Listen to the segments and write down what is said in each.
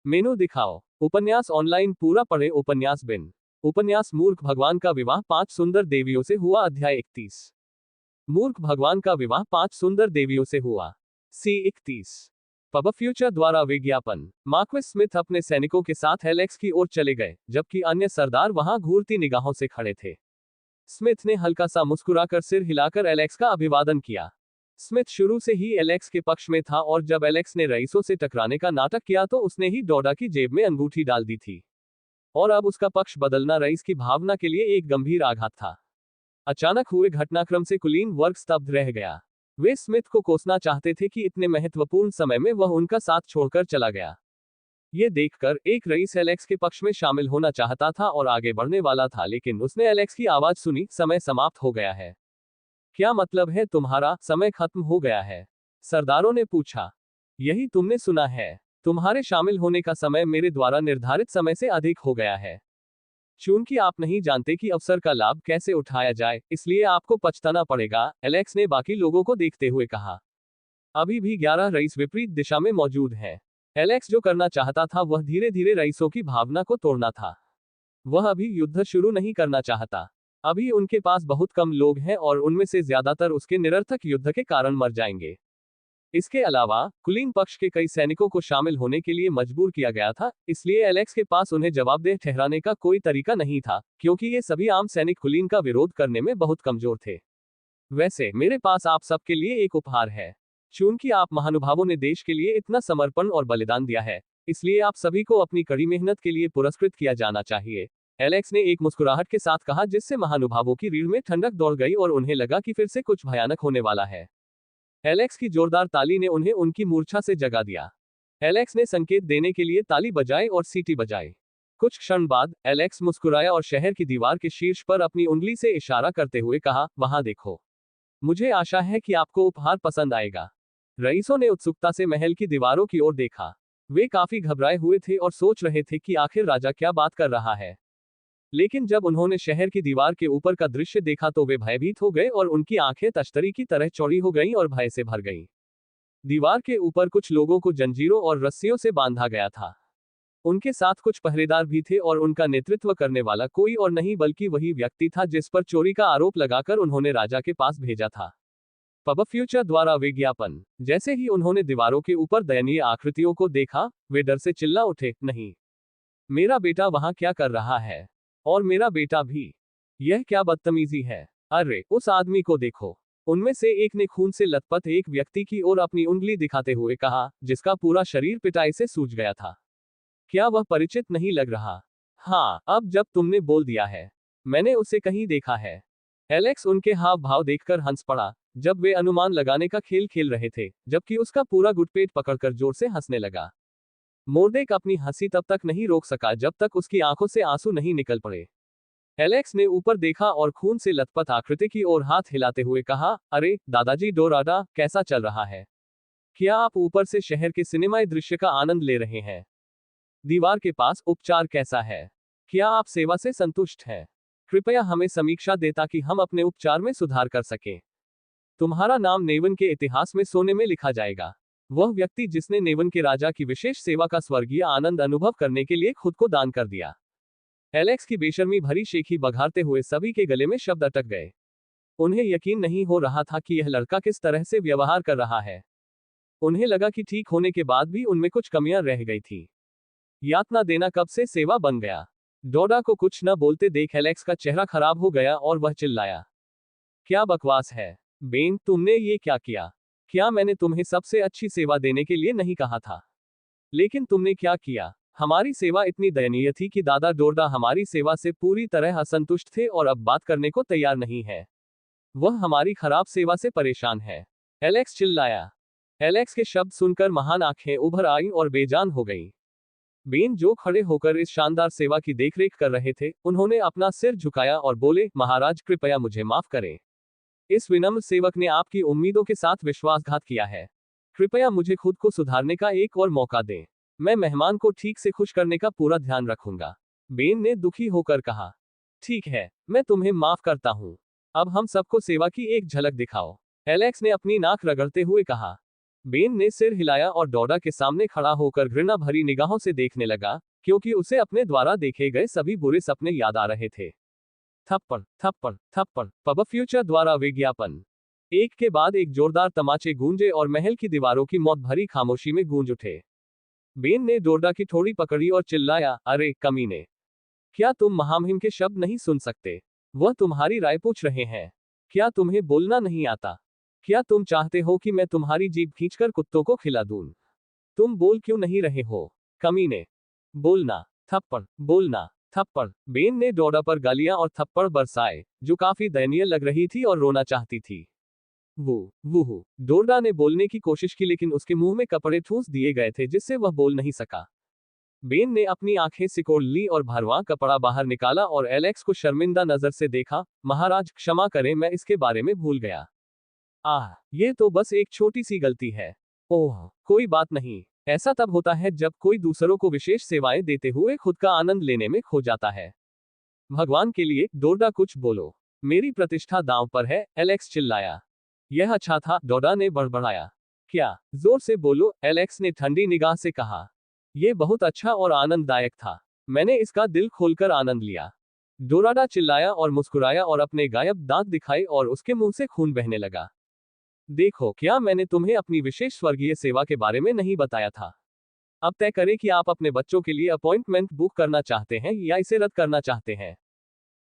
मेनू दिखाओ। उपन्यास ऑनलाइन पूरा पढ़े। उपन्यास बिन। उपन्यास मूर्ख भगवान का विवाह 5 सुंदर देवियों से हुआ। अध्याय 31। मूर्ख भगवान का विवाह 5 सुंदर देवियों से हुआ। C31। पब फ्यूचर द्वारा विज्ञापन। मार्क्विस स्मिथ अपने सैनिकों के साथ एलेक्स की ओर चले गए, जबकि अन्य सरदार वहां घूरती निगाहों से खड़े थे। स्मिथ ने हल्का सा मुस्कुराकर सिर हिलाकर एलेक्स का अभिवादन किया। स्मिथ शुरू से ही एलेक्स के पक्ष में था और जब एलेक्स ने रईसों से टकराने का नाटक किया तो उसने ही डोडा की जेब में अंगूठी डाल दी थी। और अब उसका पक्ष बदलना रईस की भावना के लिए एक गंभीर आघात था। अचानक हुए घटनाक्रम से कुलीन वर्ग स्तब्ध रह गया। वे स्मिथ को कोसना चाहते थे कि इतने महत्वपूर्ण समय में वह उनका साथ छोड़कर चला गया। ये देखकर एक रईस एलेक्स के पक्ष में शामिल होना चाहता था और आगे बढ़ने वाला था, लेकिन उसने एलेक्स की आवाज सुनी, समय समाप्त हो गया है। क्या मतलब है तुम्हारा? समय खत्म हो गया है, सरदारों ने पूछा। यही तुमने सुना है। तुम्हारे शामिल होने का समय मेरे द्वारा निर्धारित समय से अधिक हो गया है। चूंकि आप नहीं जानते कि अवसर का लाभ कैसे उठाया जाए, इसलिए आपको पछताना पड़ेगा, एलेक्स ने बाकी लोगों को देखते हुए कहा। अभी भी 11 रईस विपरीत दिशा में मौजूद हैं। एलेक्स जो करना चाहता था वह धीरे धीरे रईसों की भावना को तोड़ना था। वह अभी युद्ध शुरू नहीं करना चाहता। अभी उनके पास बहुत कम लोग हैं और उनमें से ज्यादातर उसके निरर्थक युद्ध के कारण मर जाएंगे। इसके अलावा कुलीन पक्ष के कई सैनिकों को शामिल होने के लिए मजबूर किया गया था, इसलिए एलेक्स के पास उन्हें जवाबदेह ठहराने का कोई तरीका नहीं था, क्योंकि ये सभी आम सैनिक कुलीन का विरोध करने में बहुत कमजोर थे। वैसे मेरे पास आप सबके लिए एक उपहार है। चूंकि आप महानुभावों ने देश के लिए इतना समर्पण और बलिदान दिया है, इसलिए आप सभी को अपनी कड़ी मेहनत के लिए पुरस्कृत किया जाना चाहिए, एलेक्स ने एक मुस्कुराहट के साथ कहा, जिससे महानुभावों की रीढ़ में ठंडक दौड़ गई और उन्हें लगा कि फिर से कुछ भयानक होने वाला है। एलेक्स की जोरदार ताली ने उन्हें उनकी मूर्छा से जगा दिया। एलेक्स ने संकेत देने के लिए ताली बजाई और सीटी बजाई। कुछ क्षण बाद एलेक्स मुस्कुराया और शहर की दीवार के शीर्ष पर अपनी उंगली से इशारा करते हुए कहा, वहां देखो। मुझे आशा है कि आपको उपहार पसंद आएगा। रईसों ने उत्सुकता से महल की दीवारों की ओर देखा। वे काफी घबराए हुए थे और सोच रहे थे कि आखिर राजा क्या बात कर रहा है। लेकिन जब उन्होंने शहर की दीवार के ऊपर का दृश्य देखा तो वे भयभीत हो गए और उनकी आंखें तश्तरी की तरह चौड़ी हो गईं और भय से भर गईं। दीवार के ऊपर कुछ लोगों को जंजीरों और रस्सियों से बांधा गया था। उनके साथ कुछ पहरेदार भी थे और उनका नेतृत्व करने वाला कोई और नहीं बल्कि वही व्यक्ति था जिस पर चोरी का आरोप लगाकर उन्होंने राजा के पास भेजा था। पब फ्यूचर द्वारा विज्ञापन। जैसे ही उन्होंने दीवारों के ऊपर दयनीय आकृतियों को देखा, वे डर से चिल्ला उठे, नहीं, मेरा बेटा वहां क्या कर रहा है? और मेरा बेटा भी। यह क्या बदतमीजी है? अरे उस आदमी को देखो। उनमें से एक ने खून से लथपथ एक व्यक्ति की ओर अपनी उंगली दिखाते हुए कहा, जिसका पूरा शरीर पिटाई से सूज गया था। क्या वह परिचित नहीं लग रहा? हाँ, अब जब तुमने बोल दिया है, मैंने उसे कहीं देखा है। एलेक्स उनके हाव भाव देखकर हंस पड़ा, जब वे अनुमान लगाने का खेल खेल रहे थे, जबकि उसका पूरा गुटपेट पकड़कर जोर से हंसने लगा। मोर्देक अपनी हंसी तब तक नहीं रोक सका जब तक उसकी आंखों से आंसू नहीं निकल पड़े। एलेक्स ने ऊपर देखा और खून से लथपथ आकृति की ओर हाथ हिलाते हुए कहा, अरे दादाजी डोराडा, कैसा चल रहा है? क्या आप ऊपर से शहर के सिनेमाई दृश्य का आनंद ले रहे हैं? दीवार के पास उपचार कैसा है? क्या आप सेवा से संतुष्ट हैं? कृपया हमें समीक्षा दें ताकि हम अपने उपचार में सुधार कर सकें। तुम्हारा नाम नेवन के इतिहास में सोने में लिखा जाएगा। वह व्यक्ति जिसने नेवन के राजा की विशेष सेवा का स्वर्गीय आनंद अनुभव करने के लिए खुद को दान कर दिया। एलेक्स की बेशर्मी भरी शेखी बघारते हुए सभी के गले में शब्द अटक गए। उन्हें यकीन नहीं हो रहा था कि यह लड़का किस तरह से व्यवहार कर रहा है। उन्हें लगा कि ठीक होने के बाद भी उनमें कुछ कमियां रह गई थी। यातना देना कब से सेवा बन गया। डोडा को कुछ न बोलते देख एलेक्स का चेहरा खराब हो गया और वह चिल्लाया, क्या बकवास है? बेन, तुमने ये क्या किया? क्या मैंने तुम्हें सबसे अच्छी सेवा देने के लिए नहीं कहा था? लेकिन तुमने क्या किया? हमारी सेवा इतनी दयनीय थी कि दादा डोरडा हमारी सेवा से पूरी तरह असंतुष्ट थे और अब बात करने को तैयार नहीं है। वह हमारी खराब सेवा से परेशान है। एलेक्स चिल्लाया। एलेक्स के शब्द सुनकर महान आंखें उभर आईं और बेजान हो गईं। बेन, जो खड़े होकर इस शानदार सेवा की देखरेख कर रहे थे, उन्होंने अपना सिर झुकाया और बोले, महाराज कृपया मुझे माफ करें। इस विनम्र सेवक ने आपकी उम्मीदों के साथ विश्वासघात किया है। कृपया मुझे खुद को सुधारने का एक और मौका दें। मैं मेहमान को ठीक से खुश करने का पूरा ध्यान रखूंगा। बेन ने दुखी होकर कहा, ठीक है, मैं तुम्हें माफ करता हूँ। अब हम सबको सेवा की एक झलक दिखाओ। एलेक्स ने अपनी नाक रगड़ते हुए कहा। बेन ने सिर हिलाया और डोडा के सामने खड़ा होकर घृणा भरी निगाहों से देखने लगा, क्योंकि उसे अपने द्वारा देखे गए सभी बुरे सपने याद आ रहे थे। थप्पड़ थप्पड़ थप्पड़। पब फ्यूचर द्वारा विज्ञापन। एक के बाद एक जोरदार तमाचे गूंजे और महल की दीवारों की मौत भरी खामोशी में गूंज उठे। बेन ने डोडा की थोड़ी पकड़ी और चिल्लाया, अरे कमीने, क्या तुम महामहिम के शब्द नहीं सुन सकते? वह तुम्हारी राय पूछ रहे हैं। क्या तुम्हें बोलना नहीं आता? क्या तुम चाहते हो कि मैं तुम्हारी जीभ खींचकर कुत्तों को खिला दूं? तुम बोल क्यों नहीं रहे हो, कमीने? बोलना। थप्पड़ बोलना। थप्पड़। बेन ने डोडा पर गालियां और थप्पड़ बरसाए, जो काफी दयनीय लग रही थी और रोना चाहती थी। वूहू। डोडा ने बोलने की कोशिश की, लेकिन उसके मुंह में कपड़े ठूंस दिए गए थे जिससे वह बोल नहीं सका। बेन ने अपनी आंखें सिकोड़ ली और भरवां कपड़ा बाहर निकाला और एलेक्स को शर्मिंदा नजर से देखा। महाराज क्षमा करें, मैं इसके बारे में भूल गया। ये तो बस एक छोटी सी गलती है। ओह, कोई बात नहीं। ऐसा तब होता है जब कोई दूसरों को विशेष सेवाएं देते हुए खुद का आनंद लेने में खो जाता है। भगवान के लिए, डोडा कुछ बोलो। मेरी प्रतिष्ठा दांव पर है, एलेक्स चिल्लाया। यह अच्छा था, डोडा ने बड़बड़ाया। क्या? जोर से बोलो, एलेक्स ने ठंडी निगाह से कहा। यह बहुत अच्छा और आनंददायक था। मैंने इसका दिल खोलकर आनंद लिया। डोराडा चिल्लाया और मुस्कुराया और अपने गायब दांत दिखाए और उसके मुंह से खून बहने लगा। देखो, क्या मैंने तुम्हें अपनी विशेष स्वर्गीय सेवा के बारे में नहीं बताया था? अब तय करें कि आप अपने बच्चों के लिए अपॉइंटमेंट बुक करना चाहते हैं या इसे रद्द करना चाहते हैं।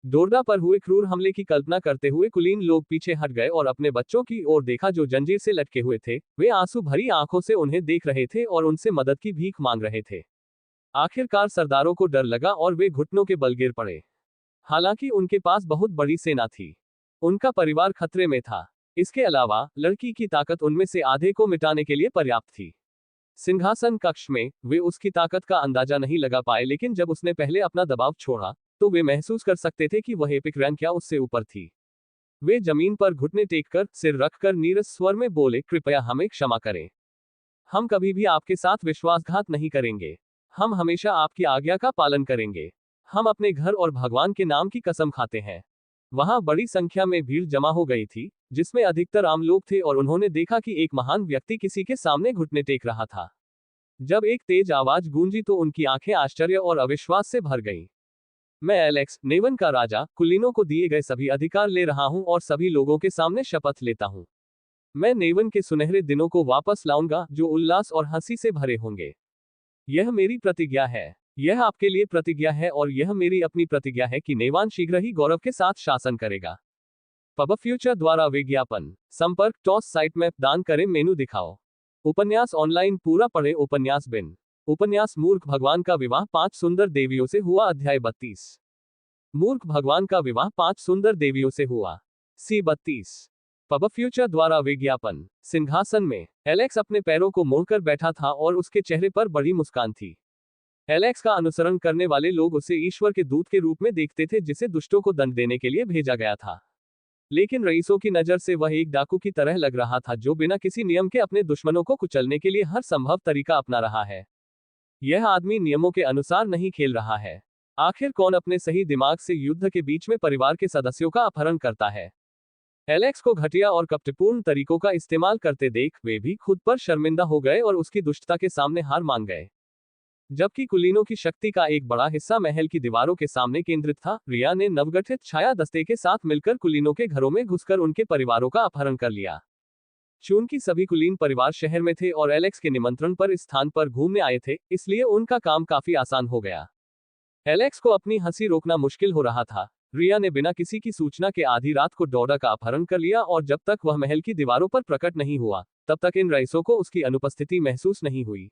डोरडा पर हुए क्रूर हमले की कल्पना करते हुए कुलीन लोग पीछे हट गए और अपने बच्चों की ओर देखा जो जंजीर से लटके हुए थे। वे आंसू भरी आंखों से उन्हें देख रहे थे और उनसे मदद की भीख मांग रहे थे। आखिरकार सरदारों को डर लगा और वे घुटनों के बल गिर पड़े। हालांकि उनके पास बहुत बड़ी सेना थी। उनका परिवार खतरे में था। इसके अलावा लड़की की ताकत उनमें से आधे को मिटाने के लिए पर्याप्त थी। सिंहासन कक्ष में वे उसकी ताकत का अंदाजा नहीं लगा पाए, लेकिन जब उसने पहले अपना दबाव छोड़ा तो वे महसूस कर सकते थे कि वह एपिक रैंक या उससे ऊपर थी। वे जमीन पर घुटने टेककर सिर रखकर नीरस स्वर में बोले, कृपया हमें क्षमा करें। हम कभी भी आपके साथ विश्वासघात नहीं करेंगे। हम हमेशा आपकी आज्ञा का पालन करेंगे। हम अपने घर और भगवान के नाम की कसम खाते हैं। वहां बड़ी संख्या में भीड़ जमा हो गई थी, जिसमें अधिकतर आम लोग थे और उन्होंने देखा कि एक महान व्यक्ति किसी के सामने घुटने टेक रहा था। जब एक तेज आवाज गूंजी तो उनकी आंखें आश्चर्य और अविश्वास से भर गईं। मैं एलेक्स, नेवन का राजा, कुलीनों को दिए गए सभी अधिकार ले रहा हूं और सभी लोगों के सामने शपथ लेता हूं। मैं नेवन के सुनहरे दिनों को वापस लाऊंगा, जो उल्लास और हंसी से भरे होंगे। यह मेरी प्रतिज्ञा है। यह आपके लिए प्रतिज्ञा है और यह मेरी अपनी प्रतिज्ञा है कि नेवान शीघ्र ही गौरव के साथ शासन करेगा। पब फ्यूचर द्वारा विज्ञापन। संपर्क टॉस साइट मैप दान करें, मेनू दिखाओ। उपन्यास ऑनलाइन पूरा पढ़े। उपन्यास बिन। उपन्यास मूर्ख भगवान का विवाह 5 सुंदर देवियों से हुआ। अध्याय 32। मूर्ख भगवान का विवाह 5 सुंदर देवियों से हुआ। C32। पब फ्यूचर द्वारा विज्ञापन। सिंहासन में एलेक्स अपने पैरों को मोड़कर बैठा था और उसके चेहरे पर बड़ी मुस्कान थी। एलेक्स का अनुसरण करने वाले लोग उसे ईश्वर के दूत के रूप में देखते थे, जिसे दुष्टों को दंड देने के लिए भेजा गया था। लेकिन रईसों की नजर से वह एक डाकू की तरह लग रहा था, जो बिना किसी नियम के अपने दुश्मनों को कुचलने के लिए हर संभव तरीका अपना रहा है। यह आदमी नियमों के अनुसार नहीं खेल रहा है। आखिर कौन अपने सही दिमाग से युद्ध के बीच में परिवार के सदस्यों का अपहरण करता है? एलेक्स को घटिया और कपटपूर्ण तरीकों का इस्तेमाल करते देख वे भी खुद पर शर्मिंदा हो गए और उसकी दुष्टता के सामने हार मान गए। जबकि कुलीनों की शक्ति का एक बड़ा हिस्सा महल की दीवारों के सामने केंद्रित था, रिया ने नवगठित छाया दस्ते के साथ मिलकर कुलीनों के घरों में घुसकर उनके परिवारों का अपहरण कर लिया। चूंकि सभी कुलीन परिवार शहर में थे और एलेक्स के निमंत्रण पर इस स्थान पर घूमने आए थे, इसलिए उनका काम काफी आसान हो गया। एलेक्स को अपनी हंसी रोकना मुश्किल हो रहा था। रिया ने बिना किसी की सूचना के आधी रात को डोडा का अपहरण कर लिया और जब तक वह महल की दीवारों पर प्रकट नहीं हुआ, तब तक इन रईसों को उसकी अनुपस्थिति महसूस नहीं हुई।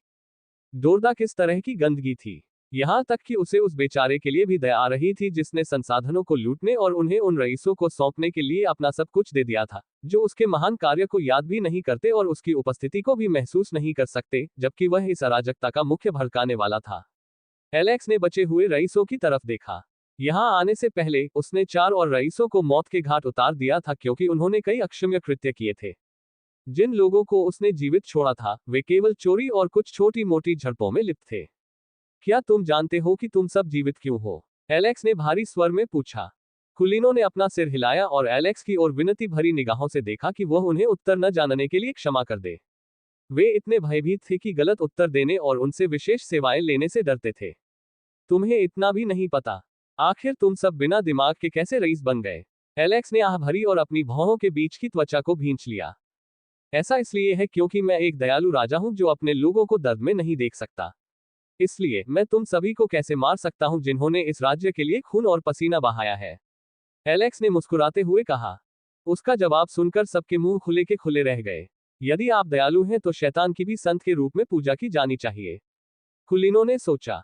डोरडा किस तरह की गंदगी थी, यहां तक कि उसे उस बेचारे के लिए भी दया आ रही थी जिसने संसाधनों को लूटने और उन्हें उन रईसों को सौंपने के लिए अपना सब कुछ दे दिया था, जो उसके महान कार्य को याद भी नहीं करते और उसकी उपस्थिति को भी महसूस नहीं कर सकते, जबकि वह इस अराजकता का मुख्य भड़काने वाला था। एलेक्स ने बचे हुए रईसों की तरफ देखा। यहां आने से पहले उसने 4 और रईसों को मौत के घाट उतार दिया था, क्योंकि उन्होंने कई अक्षम्य कृत्य किए थे। जिन लोगों को उसने जीवित छोड़ा था, वे केवल चोरी और कुछ छोटी मोटी झड़पों में लिप्त थे। क्या तुम जानते हो कि तुम सब जीवित क्यों हो? एलेक्स ने भारी स्वर में पूछा। कुलीनों ने अपना सिर हिलाया और एलेक्स की ओर विनती भरी निगाहों से देखा कि वह उन्हें उत्तर न जानने के लिए क्षमा कर दे। वे इतने भयभीत थे कि गलत उत्तर देने और उनसे विशेष सेवाएं लेने से डरते थे। तुम्हें इतना भी नहीं पता, आखिर तुम सब बिना दिमाग के कैसे रईस बन गए? एलेक्स ने आह भरी और अपनी भौहों के बीच की त्वचा को भींच लिया। ऐसा इसलिए है क्योंकि मैं एक दयालु राजा हूं जो अपने लोगों को दर्द में नहीं देख सकता। इसलिए मैं तुम सभी को कैसे मार सकता हूं जिन्होंने इस राज्य के लिए खून और पसीना बहाया है? एलेक्स ने मुस्कुराते हुए कहा। उसका जवाब सुनकर सबके मुंह खुले के खुले रह गए। यदि आप दयालु हैं तो शैतान की भी संत के रूप में पूजा की जानी चाहिए। कुलीनों ने सोचा,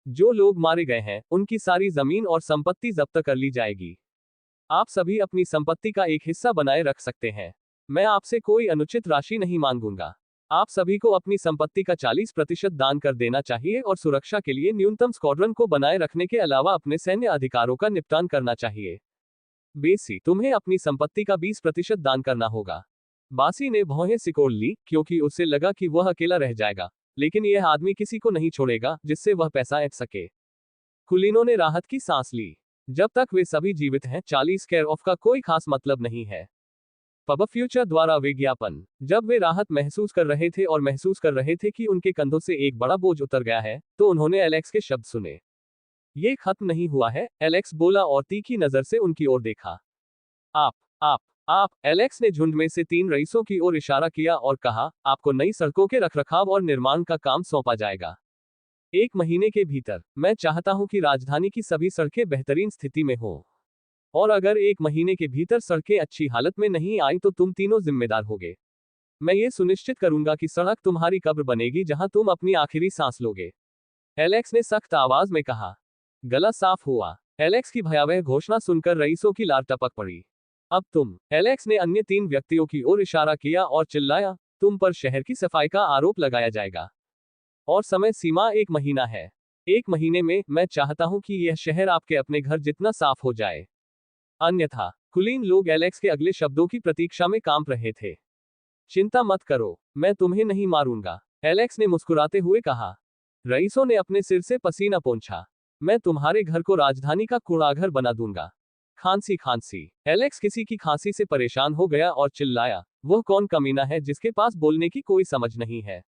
जो लोग मारे गए हैं उनकी सारी जमीन और संपत्ति जब्त कर ली जाएगी। आप सभी अपनी संपत्ति का एक हिस्सा बनाए रख सकते हैं। मैं आपसे कोई अनुचित राशि नहीं मांगूंगा। आप सभी को अपनी संपत्ति का 40% दान कर देना चाहिए और सुरक्षा के लिए न्यूनतम स्क्वाड्रन को बनाए रखने के अलावा अपने सैन्य अधिकारों का निपटान करना चाहिए। बेसी, तुम्हें अपनी संपत्ति का 20% दान करना होगा। बासी ने भौहें सिकोड़ ली क्योंकि उसे लगा कि वह अकेला रह जाएगा, लेकिन यह आदमी किसी को नहीं छोड़ेगा जिससे वह पैसा ऐंठ सके। कुलीनों ने राहत की सांस ली। जब तक वे सभी जीवित हैं 40 केयर ऑफ का कोई खास मतलब नहीं है। पब फ्यूचर द्वारा विज्ञापन। जब वे राहत महसूस कर रहे थे और महसूस कर रहे थे कि उनके कंधों से एक बड़ा बोझ उतर गया है, तो उन्होंने एलेक्स के शब्द सुने। ये खत्म नहीं हुआ है, एलेक्स बोला और तीखी नजर से उनकी ओर देखा। आप, एलेक्स ने झुंड में से 3 रईसों की ओर इशारा किया और कहा, आपको नई सड़कों के रखरखाव और निर्माण का काम सौंपा जाएगा। 1 महीने के भीतर। मैं चाहता हूं कि राजधानी की सभी सड़कें बेहतरीन स्थिति में हो। और अगर 1 महीने के भीतर सड़कें अच्छी हालत में नहीं आई तो तुम तीनों जिम्मेदार होगे। मैं ये सुनिश्चित करूंगा कि सड़क तुम्हारी कब्र बनेगी जहां तुम अपनी आखिरी सांस लोगे। एलेक्स ने सख्त आवाज में कहा। गला साफ हुआ। एलेक्स की भयावह घोषणा सुनकर रईसों की लार टपक पड़ी। अब तुम। एलेक्स ने अन्य 3 व्यक्तियों की ओर इशारा किया और चिल्लाया, तुम पर शहर की सफाई का आरोप लगाया जाएगा। और समय सीमा 1 महीना है। 1 महीने में मैं चाहता हूं कि यह शहर आपके अपने घर जितना साफ हो जाए। अन्यथा। कुलीन लोग एलेक्स के अगले शब्दों की प्रतीक्षा में कांप रहे थे। चिंता मत करो, मैं तुम्हें नहीं मारूंगा, एलेक्स ने मुस्कुराते हुए कहा। रईसों ने अपने सिर से पसीना पोंछा। मैं तुम्हारे घर को राजधानी का कूड़ाघर बना दूंगा। खांसी। एलेक्स किसी की खांसी से परेशान हो गया और चिल्लाया, वह कौन कमीना है जिसके पास बोलने की कोई समझ नहीं है?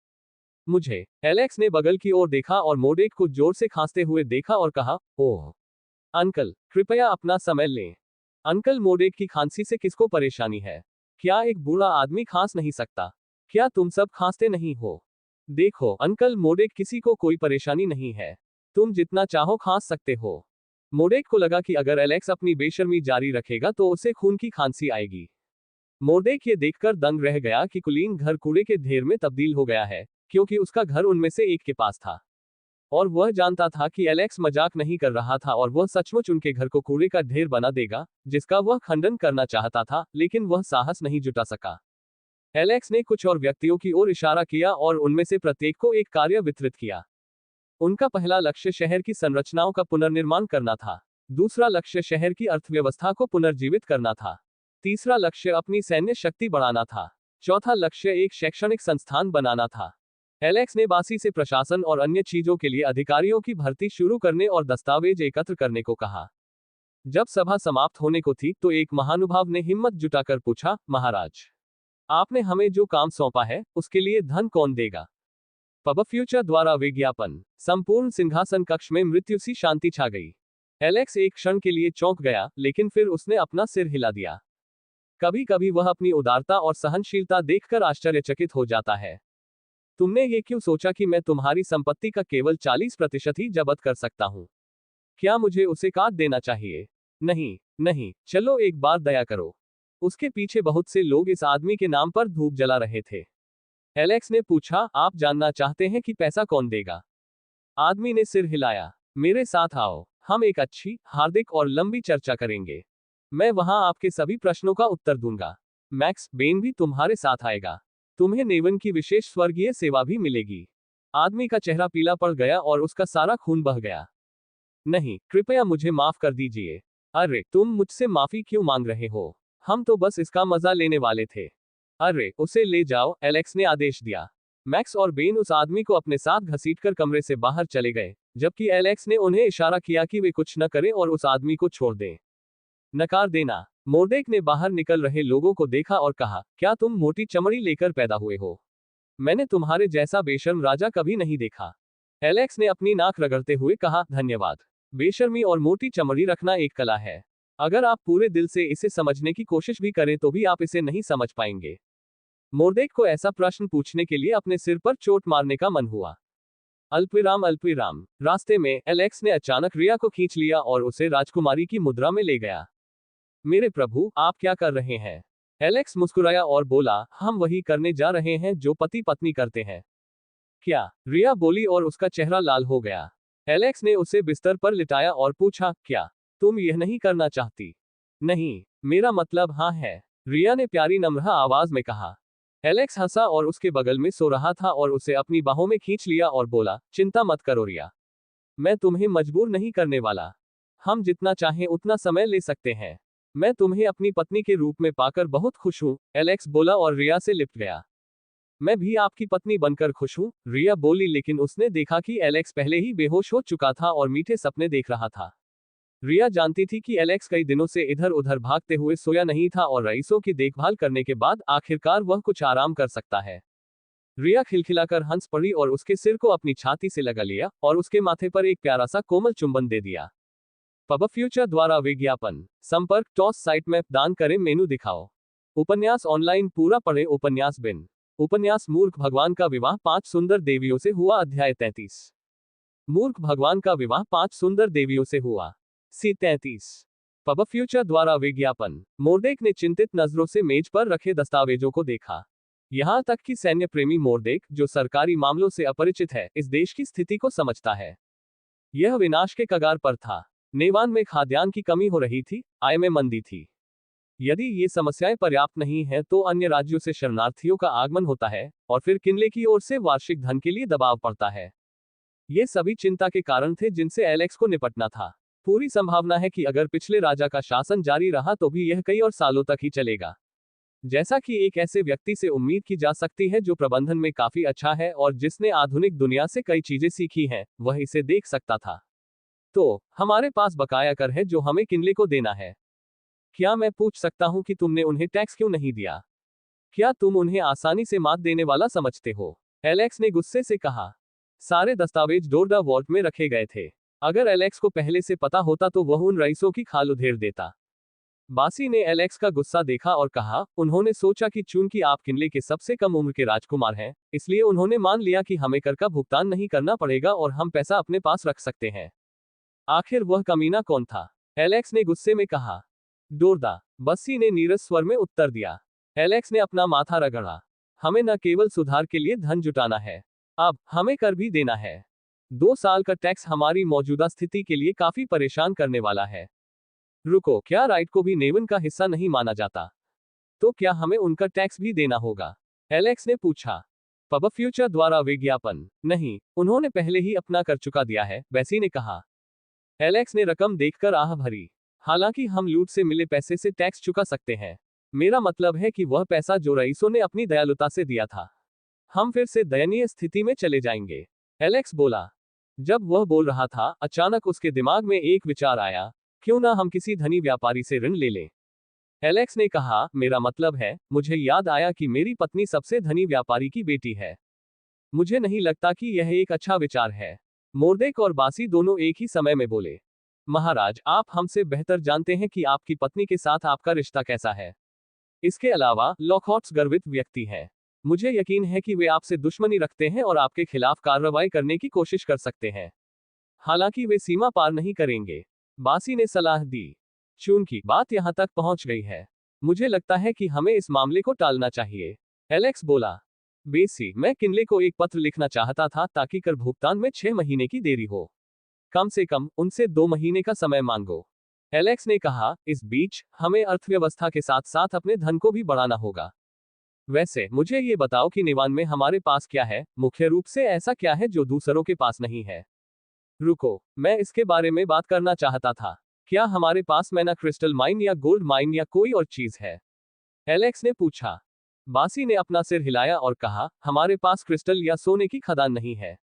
मुझे। एलेक्स ने बगल की ओर देखा और मोडेक को जोर से खांसते हुए देखा और कहा, ओह अंकल, कृपया अपना समय लें। अंकल, मोडेक की खांसी से किसको परेशानी है? क्या एक बूढ़ा आदमी खांस नहीं सकता? क्या तुम सब खांसते नहीं हो? देखो अंकल, मोडेक किसी को कोई परेशानी नहीं है। तुम जितना चाहो खांस सकते हो। मोडेक को लगा कि अगर एलेक्स अपनी बेशर्मी जारी रखेगा तो उसे खून की खांसी आएगी। मोडेक ये देखकर दंग रह गया कि कुलीन घर कूड़े के ढेर में तब्दील हो गया है, क्योंकि उसका घर उनमें से एक के पास था। और वह जानता था कि एलेक्स मजाक नहीं कर रहा था और वह सचमुच उनके घर को कूड़े का ढेर बना देगा, जिसका वह खंडन करना चाहता था, लेकिन वह साहस नहीं जुटा सका। एलेक्स ने कुछ और व्यक्तियों की ओर इशारा किया और उनमें से प्रत्येक को एक कार्य वितरित किया। उनका पहला लक्ष्य शहर की संरचनाओं का पुनर्निर्माण करना था। दूसरा लक्ष्य शहर की अर्थव्यवस्था को पुनर्जीवित करना था। तीसरा लक्ष्य अपनी सैन्य शक्ति बढ़ाना था। चौथा लक्ष्य एक शैक्षणिक संस्थान बनाना था। एलेक्स ने बासी से प्रशासन और अन्य चीजों के लिए अधिकारियों की भर्ती शुरू करने और दस्तावेज एकत्र करने को कहा। जब सभा समाप्त होने को थी तो एक महानुभाव ने हिम्मत जुटाकर पूछा, महाराज, आपने हमें जो काम सौंपा है उसके लिए धन कौन देगा? पब फ्यूचर द्वारा विज्ञापन। संपूर्ण सिंहासन कक्ष में मृत्यु सी शांति छा गई। एलेक्स एक क्षण के लिए चौंक गया, लेकिन फिर उसने अपना सिर हिला दिया। कभी कभी वह अपनी उदारता और सहनशीलता देखकर आश्चर्यचकित हो जाता है। तुमने ये क्यों सोचा कि मैं तुम्हारी संपत्ति का केवल 40% ही जब्त कर सकता हूं? क्या मुझे उसे काट देना चाहिए? नहीं, चलो एक बार दया करो। उसके पीछे बहुत से लोग इस आदमी के नाम पर धूप जला रहे थे। एलेक्स ने पूछा, आप जानना चाहते हैं कि पैसा कौन देगा? आदमी ने सिर हिलाया। मेरे साथ आओ, हम एक अच्छी, हार्दिक और लंबी चर्चा करेंगे। मैं वहां आपके सभी प्रश्नों का उत्तर दूंगा। मैक्स बेन भी तुम्हारे साथ आएगा। तुम्हें नेवन की विशेष स्वर्गीय सेवा भी मिलेगी। आदमी का चेहरा पीला पड़ गया और उसका सारा खून बह गया। नहीं, कृपया मुझे माफ कर दीजिए। अरे, तुम मुझसे माफी क्यों मांग रहे हो? हम तो बस इसका मजा लेने वाले थे। अरे, उसे ले जाओ, एलेक्स ने आदेश दिया। मैक्स और बेन उस आदमी को अपने साथ घसीटकर कमरे से बाहर चले गए, जबकि एलेक्स ने उन्हें इशारा किया कि वे कुछ न करें और उस आदमी को छोड़ दें। नकार देना। मोर्डेक ने बाहर निकल रहे लोगों को देखा और कहा, क्या तुम मोटी चमड़ी लेकर पैदा हुए हो? मैंने तुम्हारे जैसा बेशर्म राजा कभी नहीं देखा। एलेक्स ने अपनी नाक रगड़ते हुए कहा, धन्यवाद। बेशर्मी और मोटी चमड़ी रखना एक कला है। अगर आप पूरे दिल से इसे समझने की कोशिश भी करें तो भी आप इसे नहीं समझ पाएंगे। मोर्देक को ऐसा प्रश्न पूछने के लिए अपने सिर पर चोट मारने का मन हुआ। अल्पविराम अल्पविराम। रास्ते में एलेक्स ने अचानक रिया को खींच लिया और उसे राजकुमारी की मुद्रा में ले गया। मेरे प्रभु, आप क्या कर रहे हैं? एलेक्स मुस्कुराया और बोला, हम वही करने जा रहे हैं जो पति पत्नी करते हैं। क्या? रिया बोली और उसका चेहरा लाल हो गया। एलेक्स ने उसे बिस्तर पर लिटाया और पूछा, क्या तुम यह नहीं करना चाहती? नहीं, मेरा मतलब हाँ है, रिया ने प्यारी नम्र आवाज में कहा। एलेक्स हंसा और उसके बगल में सो रहा था और उसे अपनी बाहों में खींच लिया और बोला, चिंता मत करो रिया, मैं तुम्हें मजबूर नहीं करने वाला। हम जितना चाहें उतना समय ले सकते हैं। मैं तुम्हें अपनी पत्नी के रूप में पाकर बहुत खुश हूँ, एलेक्स बोला और रिया से लिपट गया। मैं भी आपकी पत्नी बनकर खुश हूँ, रिया बोली, लेकिन उसने देखा कि एलेक्स पहले ही बेहोश हो चुका था और मीठे सपने देख रहा था। रिया जानती थी कि एलेक्स कई दिनों से इधर उधर भागते हुए सोया नहीं था और रईसों की देखभाल करने के बाद आखिरकार वह कुछ आराम कर सकता है। रिया खिलखिलाकर हंस पड़ी और उसके सिर को अपनी छाती से लगा लिया और उसके माथे पर एक प्यारा सा कोमल चुंबन दे दिया। पब फ्यूचर द्वारा विज्ञापन। संपर्क टॉस साइट में दान करें, मेनू दिखाओ। उपन्यास ऑनलाइन पूरा पढ़े। उपन्यास बिन। उपन्यास मूर्ख भगवान का विवाह 5 सुंदर देवियों से हुआ। अध्याय 33। मूर्ख भगवान का विवाह 5 सुंदर देवियों से हुआ। C33। पब फ्यूचर द्वारा विज्ञापन। मोर्देक ने चिंतित नजरों से मेज पर रखे दस्तावेजों को देखा। यहां तक कि सैन्य प्रेमी मोर्देक, जो सरकारी मामलों से अपरिचित है, इस देश की स्थिति को समझता है। यह विनाश के कगार पर था। नेवान में खाद्यान्न की कमी हो रही थी, आय में मंदी थी। यदि ये समस्याएं पर्याप्त नहीं है तो अन्य राज्यों से शरणार्थियों का आगमन होता है और फिर किनले की ओर से वार्षिक धन के लिए दबाव पड़ता है। ये सभी चिंता के कारण थे जिनसे एलेक्स को निपटना था। पूरी संभावना है कि अगर पिछले राजा का शासन जारी रहा तो भी यह कई और सालों तक ही चलेगा। जैसा कि एक ऐसे व्यक्ति से उम्मीद की जा सकती है जो प्रबंधन में काफी अच्छा है और जिसने आधुनिक दुनिया से कई चीजें सीखी हैं, वह इसे देख सकता था। तो हमारे पास बकाया कर है जो हमें किनले को देना है। क्या मैं पूछ सकता हूं कि तुमने उन्हें टैक्स क्यों नहीं दिया? क्या तुम उन्हें आसानी से मात देने वाला समझते हो? एलेक्स ने गुस्से से कहा। सारे दस्तावेज डोरडा वॉल्ट में रखे गए थे। अगर एलेक्स को पहले से पता होता तो वह उन रईसों की खाल उधेड़ देता। बासी ने एलेक्स का गुस्सा देखा और कहा, उन्होंने सोचा कि चूंकि आप किनले के सबसे कम उम्र के राजकुमार हैं, इसलिए उन्होंने मान लिया कि हमें कर का भुगतान नहीं करना पड़ेगा और हम पैसा अपने पास रख सकते हैं। आखिर वह कमीना कौन था? एलेक्स ने गुस्से में कहा। डोरदा, बस्सी ने नीरस स्वर में उत्तर दिया। एलेक्स ने अपना माथा रगड़ा। हमें न केवल सुधार के लिए धन जुटाना है, अब हमें कर भी देना है। 2 साल का टैक्स हमारी मौजूदा स्थिति के लिए काफी परेशान करने वाला है। रुको, क्या राइट को भी नेवन का हिस्सा नहीं माना जाता? तो क्या हमें उनका टैक्स भी देना होगा? एलेक्स ने पूछा। पब फ्यूचर द्वारा विज्ञापन। नहीं, उन्होंने पहले ही अपना कर चुका दिया है, वैसी ने कहा। एलेक्स ने रकम देखकर आह भरी। हालांकि हम लूट से मिले पैसे से टैक्स चुका सकते हैं। मेरा मतलब है कि वह पैसा जो रईसों ने अपनी दयालुता से दिया था, हम फिर से दयनीय स्थिति में चले जाएंगे। एलेक्स बोला। जब वह बोल रहा था, अचानक उसके दिमाग में एक विचार आया, क्यों ना हम किसी धनी व्यापारी से ऋण ले लें? एलेक्स ने कहा, मेरा मतलब है, मुझे याद आया कि मेरी पत्नी सबसे धनी व्यापारी की बेटी है। मुझे नहीं लगता कि यह एक अच्छा विचार है। मोर्देक और बासी दोनों एक ही समय में बोले। महाराज, आप हमसे बेहतर जानते हैं कि आपकी पत्नी के साथ आपका रिश्ता कैसा है। इसके अलावा लॉकहार्ट्स गर्वित व्यक्ति हैं। मुझे यकीन है कि वे आपसे दुश्मनी रखते हैं और आपके खिलाफ कार्रवाई करने की कोशिश कर सकते हैं। हालांकि वे सीमा पार नहीं करेंगे, बासी ने सलाह दी। चूंकि बात यहां तक पहुंच गई है, मुझे लगता है कि हमें इस मामले को टालना चाहिए। एलेक्स बोला। बेसी, मैं किनले को एक पत्र लिखना चाहता था ताकि कर भुगतान में 6 महीने की देरी हो। कम से कम उनसे 2 महीने का समय मांगो। एलेक्स ने कहा, इस बीच हमें अर्थव्यवस्था के साथ साथ अपने धन को भी बढ़ाना होगा। वैसे मुझे ये बताओ कि निवान में हमारे पास क्या है, मुख्य रूप से ऐसा क्या है जो दूसरों के पास नहीं है? रुको, मैं इसके बारे में बात करना चाहता था। क्या हमारे पास मैना क्रिस्टल माइन या गोल्ड माइन या कोई और चीज है? एलेक्स ने पूछा। बासी ने अपना सिर हिलाया और कहा, हमारे पास क्रिस्टल या सोने की खदान नहीं है।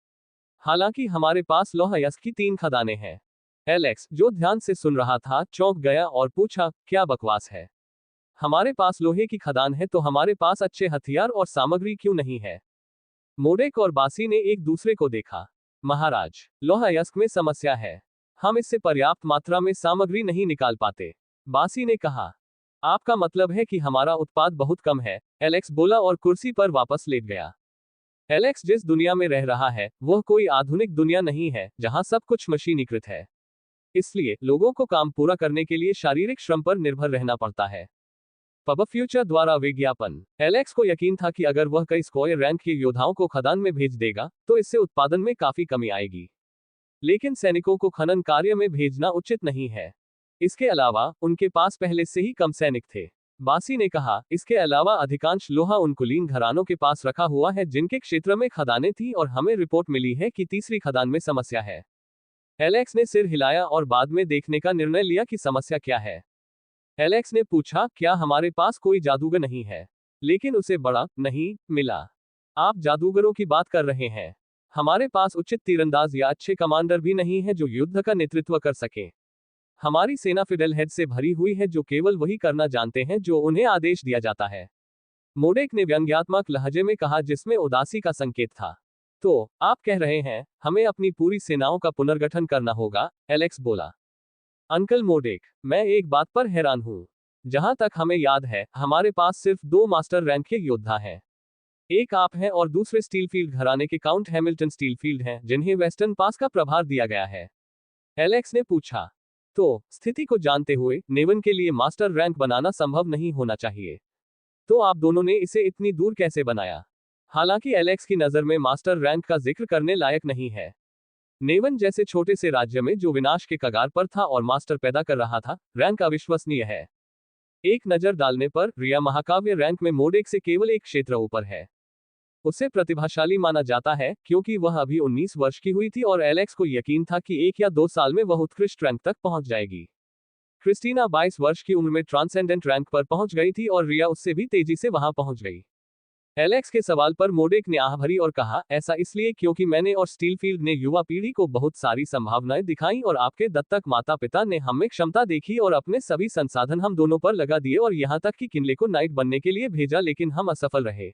हालांकि हमारे पास लौह अयस्क की 3 खदानें हैं। एलेक्स, जो ध्यान से सुन रहा था, चौंक गया और पूछा, क्या बकवास है? हमारे पास लोहे की खदान है तो हमारे पास अच्छे हथियार और सामग्री क्यों नहीं है? मोडेक और बासी ने एक दूसरे को देखा। महाराज, लौह अयस्क में समस्या है। हम इससे पर्याप्त मात्रा में सामग्री नहीं निकाल पाते। बासी ने कहा। आपका मतलब है कि हमारा उत्पाद बहुत कम है, एलेक्स बोला और कुर्सी पर वापस लेट गया। एलेक्स जिस दुनिया में रह रहा है वह कोई आधुनिक दुनिया नहीं है जहां सब कुछ मशीनीकृत है। इसलिए लोगों को काम पूरा करने के लिए शारीरिक श्रम पर निर्भर रहना पड़ता है। पब फ्यूचर द्वारा विज्ञापन। एलेक्स को यकीन था कि अगर वह कई स्क्वायर रैंक के योद्धाओं को खदान में भेज देगा तो इससे उत्पादन में काफी कमी आएगी। लेकिन सैनिकों को खनन कार्य में भेजना उचित नहीं है। इसके अलावा उनके पास पहले से ही कम सैनिक थे। बासी ने कहा, इसके अलावा अधिकांश लोहा उन कुलीन घरानों के पास रखा हुआ है जिनके क्षेत्र में खदानें थी और हमें रिपोर्ट मिली है कि तीसरी खदान में समस्या है। एलेक्स ने सिर हिलाया और बाद में देखने का निर्णय लिया कि समस्या क्या है। एलेक्स ने पूछा, क्या हमारे पास कोई जादूगर नहीं है? लेकिन उसे बड़ा नहीं मिला। आप जादूगरों की बात कर रहे हैं। हमारे पास उचित तीरंदाज या अच्छे कमांडर भी नहीं है जो युद्ध का नेतृत्व कर सके। हमारी सेना फिडल हेड से भरी हुई है जो केवल वही करना जानते हैं जो उन्हें आदेश दिया जाता है। मोडेक ने व्यंग्यात्मक लहजे में कहा जिसमें उदासी का संकेत था। तो आप कह रहे हैं हमें अपनी पूरी सेनाओं का पुनर्गठन करना होगा, एलेक्स बोला। अंकल मोडेक, मैं एक बात पर हैरान हूं। जहां तक हमें याद है हमारे पास सिर्फ 2 मास्टर रैंक के योद्धा हैं। एक आप हैं और दूसरे स्टीलफील्ड घराने के काउंट हैमिल्टन स्टीलफील्ड हैं जिन्हें वेस्टर्न पास का प्रभार दिया गया है। एलेक्स ने पूछा। तो स्थिति को जानते हुए नेवन के लिए मास्टर रैंक बनाना संभव नहीं होना चाहिए। तो आप दोनों ने इसे इतनी दूर कैसे बनाया? हालांकि एलेक्स की नजर में मास्टर रैंक का जिक्र करने लायक नहीं है। नेवन जैसे छोटे से राज्य में जो विनाश के कगार पर था और मास्टर पैदा कर रहा था, रैंक अविश्वसनीय है। एक नजर डालने पर रिया महाकाव्य रैंक में मोडेक से केवल एक क्षेत्र ऊपर है। उसे प्रतिभाशाली माना जाता है क्योंकि वह अभी 19 वर्ष की हुई थी और एलेक्स को यकीन था कि 1 या 2 साल में वह उत्कृष्ट रैंक तक पहुंच जाएगी। क्रिस्टीना 22 वर्ष की उम्र में ट्रांसेंडेंट रैंक पर पहुंच गई थी और रिया उससे भी तेजी से वहां पहुंच गई। एलेक्स के सवाल पर मोडेक ने आह भरी और कहा, ऐसा इसलिए क्योंकि मैंने और स्टीलफील्ड ने युवा पीढ़ी को बहुत सारी संभावनाएं दिखाई और आपके दत्तक माता पिता ने हम में क्षमता देखी और अपने सभी संसाधन हम दोनों पर लगा दिए और यहां तक कि किनले को नाइट बनने के लिए भेजा लेकिन हम असफल रहे।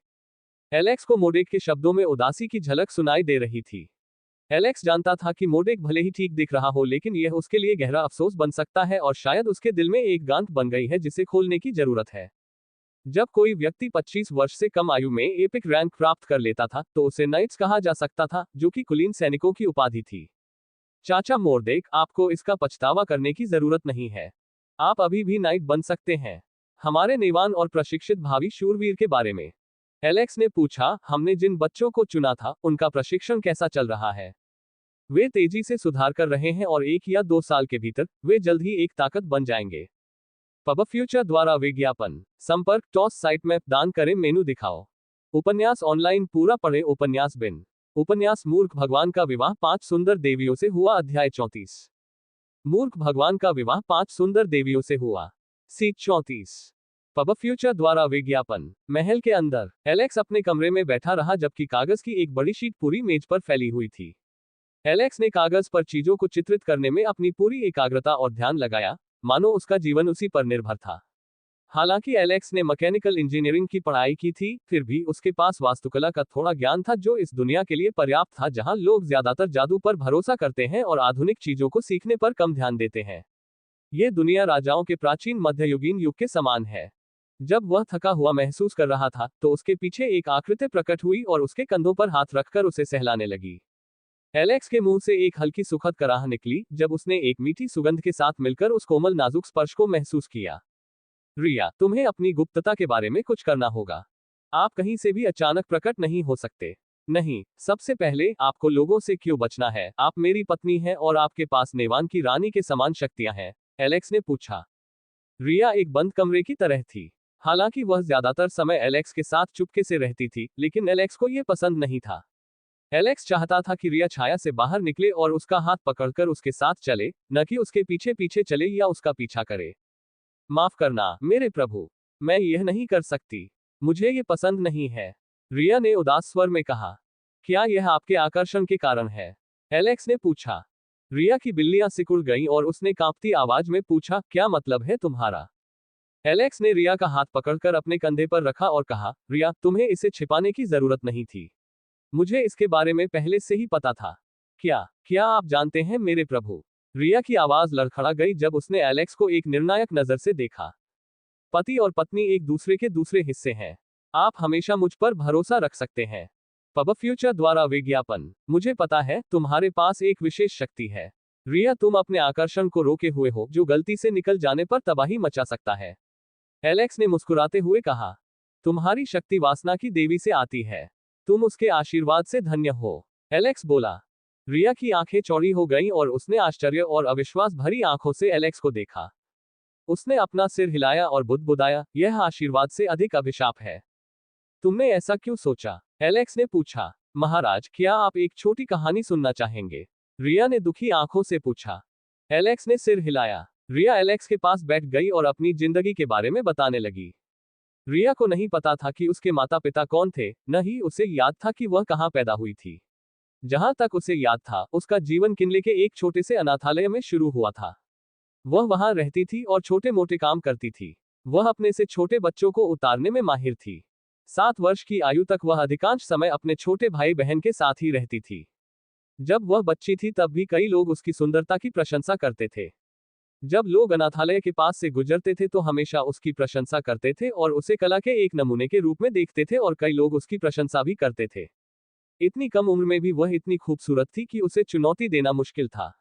एलेक्स को मोडेक के शब्दों में उदासी की झलक सुनाई दे रही थी। एलेक्स जानता था कि मोडेक भले ही ठीक दिख रहा हो लेकिन यह उसके लिए गहरा अफसोस बन सकता है और शायद उसके दिल में एक गांठ बन गई है जिसे खोलने की जरूरत है। जब कोई व्यक्ति 25 वर्ष से कम आयु में एपिक रैंक प्राप्त कर लेता था तो उसे नाइट्स कहा जा सकता था, जो कि कुलीन सैनिकों की उपाधि थी। चाचा मोर्देक, आपको इसका पछतावा करने की जरूरत नहीं है। आप अभी भी नाइट बन सकते हैं। हमारे नेवान और प्रशिक्षित भावी शूरवीर के बारे में एलेक्स ने पूछा, हमने जिन बच्चों को चुना था उनका प्रशिक्षण कैसा चल रहा है? वे तेजी से सुधार कर रहे हैं और 1 या 2 साल के भीतर वे जल्द ही एक ताकत बन जाएंगे। पब फ्यूचर द्वारा विज्ञापन। संपर्क टॉस साइट मैप दान करें मेनू दिखाओ। उपन्यास ऑनलाइन पूरा पढ़े उपन्यास बिन। उपन्यास मूर्ख भगवान का विवाह 5 सुंदर देवियों से हुआ अध्याय 34। मूर्ख भगवान का विवाह 5 सुंदर देवियों से हुआ। सीट 34। पब फ्यूचर द्वारा विज्ञापन। महल के अंदर एलेक्स अपने कमरे में बैठा रहा जबकि कागज की एक बड़ी शीट पूरी मेज पर फैली हुई थी। एलेक्स ने कागज पर चीजों को चित्रित करने में अपनी पूरी एकाग्रता और ध्यान लगाया, मानो उसका जीवन उसी पर निर्भर था। हालांकि एलेक्स ने मैकेनिकल इंजीनियरिंग की पढ़ाई की थी, फिर भी उसके पास वास्तुकला का थोड़ा ज्ञान था जो इस दुनिया के लिए पर्याप्त था जहां लोग ज्यादातर जादू पर भरोसा करते हैं और आधुनिक चीजों को सीखने पर कम ध्यान देते हैं। यह दुनिया राजाओं के प्राचीन मध्ययुगीन युग के समान है। जब वह थका हुआ महसूस कर रहा था तो उसके पीछे एक आकृति प्रकट हुई और उसके कंधों पर हाथ रखकर उसे सहलाने लगी। एलेक्स के मुंह से एक हल्की सुखद कराह निकली जब उसने एक मीठी सुगंध के साथ मिलकर उस कोमल नाजुक स्पर्श को महसूस किया। रिया, तुम्हें अपनी गुप्तता के बारे में कुछ करना होगा। आप कहीं से भी अचानक प्रकट नहीं हो सकते। नहीं, सबसे पहले आपको लोगों से क्यों बचना है? आप मेरी पत्नी हैं और आपके पास नेवान की रानी के समान शक्तियां हैं, एलेक्स ने पूछा। रिया एक बंद कमरे की तरह थी। हालांकि वह ज्यादातर समय एलेक्स के साथ चुपके से रहती थी, लेकिन एलेक्स को यह पसंद नहीं था। एलेक्स चाहता था कि रिया छाया से बाहर निकले और उसका हाथ पकड़कर उसके साथ चले, न कि उसके पीछे पीछे चले या उसका पीछा करे। माफ करना मेरे प्रभु, मैं यह नहीं कर सकती। मुझे ये पसंद नहीं है, रिया ने उदास स्वर में कहा। क्या यह आपके आकर्षण के कारण है? एलेक्स ने पूछा। रिया की बिल्लियां सिकुड़ गईं और उसने कांपती आवाज में पूछा, क्या मतलब है तुम्हारा? एलेक्स ने रिया का हाथ पकड़कर अपने कंधे पर रखा और कहा, रिया, तुम्हें इसे छिपाने की जरूरत नहीं थी। मुझे इसके बारे में पहले से ही पता था। क्या आप जानते हैं मेरे प्रभु? रिया की आवाज लड़खड़ा गई जब उसने एलेक्स को एक निर्णायक नजर से देखा। पति और पत्नी एक दूसरे के दूसरे हिस्से हैं। आप हमेशा मुझ पर भरोसा रख सकते हैं। पब फ्यूचर द्वारा विज्ञापन। मुझे पता है तुम्हारे पास एक विशेष शक्ति है। रिया, तुम अपने आकर्षण को रोके हुए हो जो गलती से निकल जाने पर तबाही मचा सकता है। एलेक्स ने मुस्कुराते हुए कहा, तुम्हारी शक्ति वासना की देवी से आती है। तुम उसके आशीर्वाद से धन्य हो। एलेक्स बोला। रिया की आंखें चौड़ी हो गईं और उसने आश्चर्य और अविश्वास भरी आंखों से एलेक्स को देखा। उसने अपना सिर हिलाया और बुदबुदाया, यह आशीर्वाद से अधिक अभिशाप है। तुमने ऐसा क्यों सोचा? एलेक्स ने पूछा। महाराज, क्या आप एक छोटी कहानी सुनना चाहेंगे? रिया ने दुखी आंखों से पूछा। एलेक्स ने सिर हिलाया। रिया एलेक्स के पास बैठ गई और अपनी जिंदगी के बारे में बताने लगी। रिया को नहीं पता था कि उसके माता पिता कौन थे, न ही उसे याद था कि वह कहाँ पैदा हुई थी। जहां तक उसे याद था, उसका जीवन किनले के एक छोटे से अनाथालय में शुरू हुआ था। वह वहां रहती थी और छोटे मोटे काम करती थी। वह अपने से छोटे बच्चों को उतारने में माहिर थी। 7 वर्ष की आयु तक वह अधिकांश समय अपने छोटे भाई बहन के साथ ही रहती थी। जब वह बच्ची थी तब भी कई लोग उसकी सुंदरता की प्रशंसा करते थे। जब लोग अनाथालय के पास से गुजरते थे तो हमेशा उसकी प्रशंसा करते थे और उसे कला के एक नमूने के रूप में देखते थे और कई लोग उसकी प्रशंसा भी करते थे। इतनी कम उम्र में भी वह इतनी खूबसूरत थी कि उसे चुनौती देना मुश्किल था।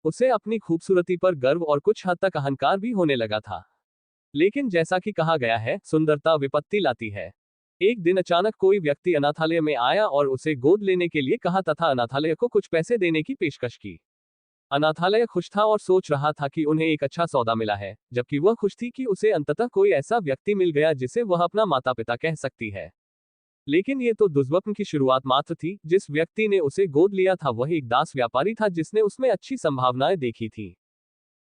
उसे अपनी खूबसूरती पर गर्व और कुछ हद तक अहंकार भी होने लगा था। लेकिन जैसा कि कहा गया है, सुंदरता विपत्ति लाती है। एक दिन अचानक कोई व्यक्ति अनाथालय में आया और उसे गोद लेने के लिए कहा तथा अनाथालय को कुछ पैसे देने की पेशकश की। अनाथालय खुश था और सोच रहा था कि उन्हें एक अच्छा सौदा मिला है, जबकि वह खुश थी कि उसे अंततः कोई ऐसा व्यक्ति मिल गया जिसे वह अपना माता पिता कह सकती है। लेकिन ये तो दुष्स्वप्न की शुरुआत मात्र थी। जिस व्यक्ति ने उसे गोद लिया था वह एक दास व्यापारी था जिसने उसमें अच्छी संभावनाएं देखी थी।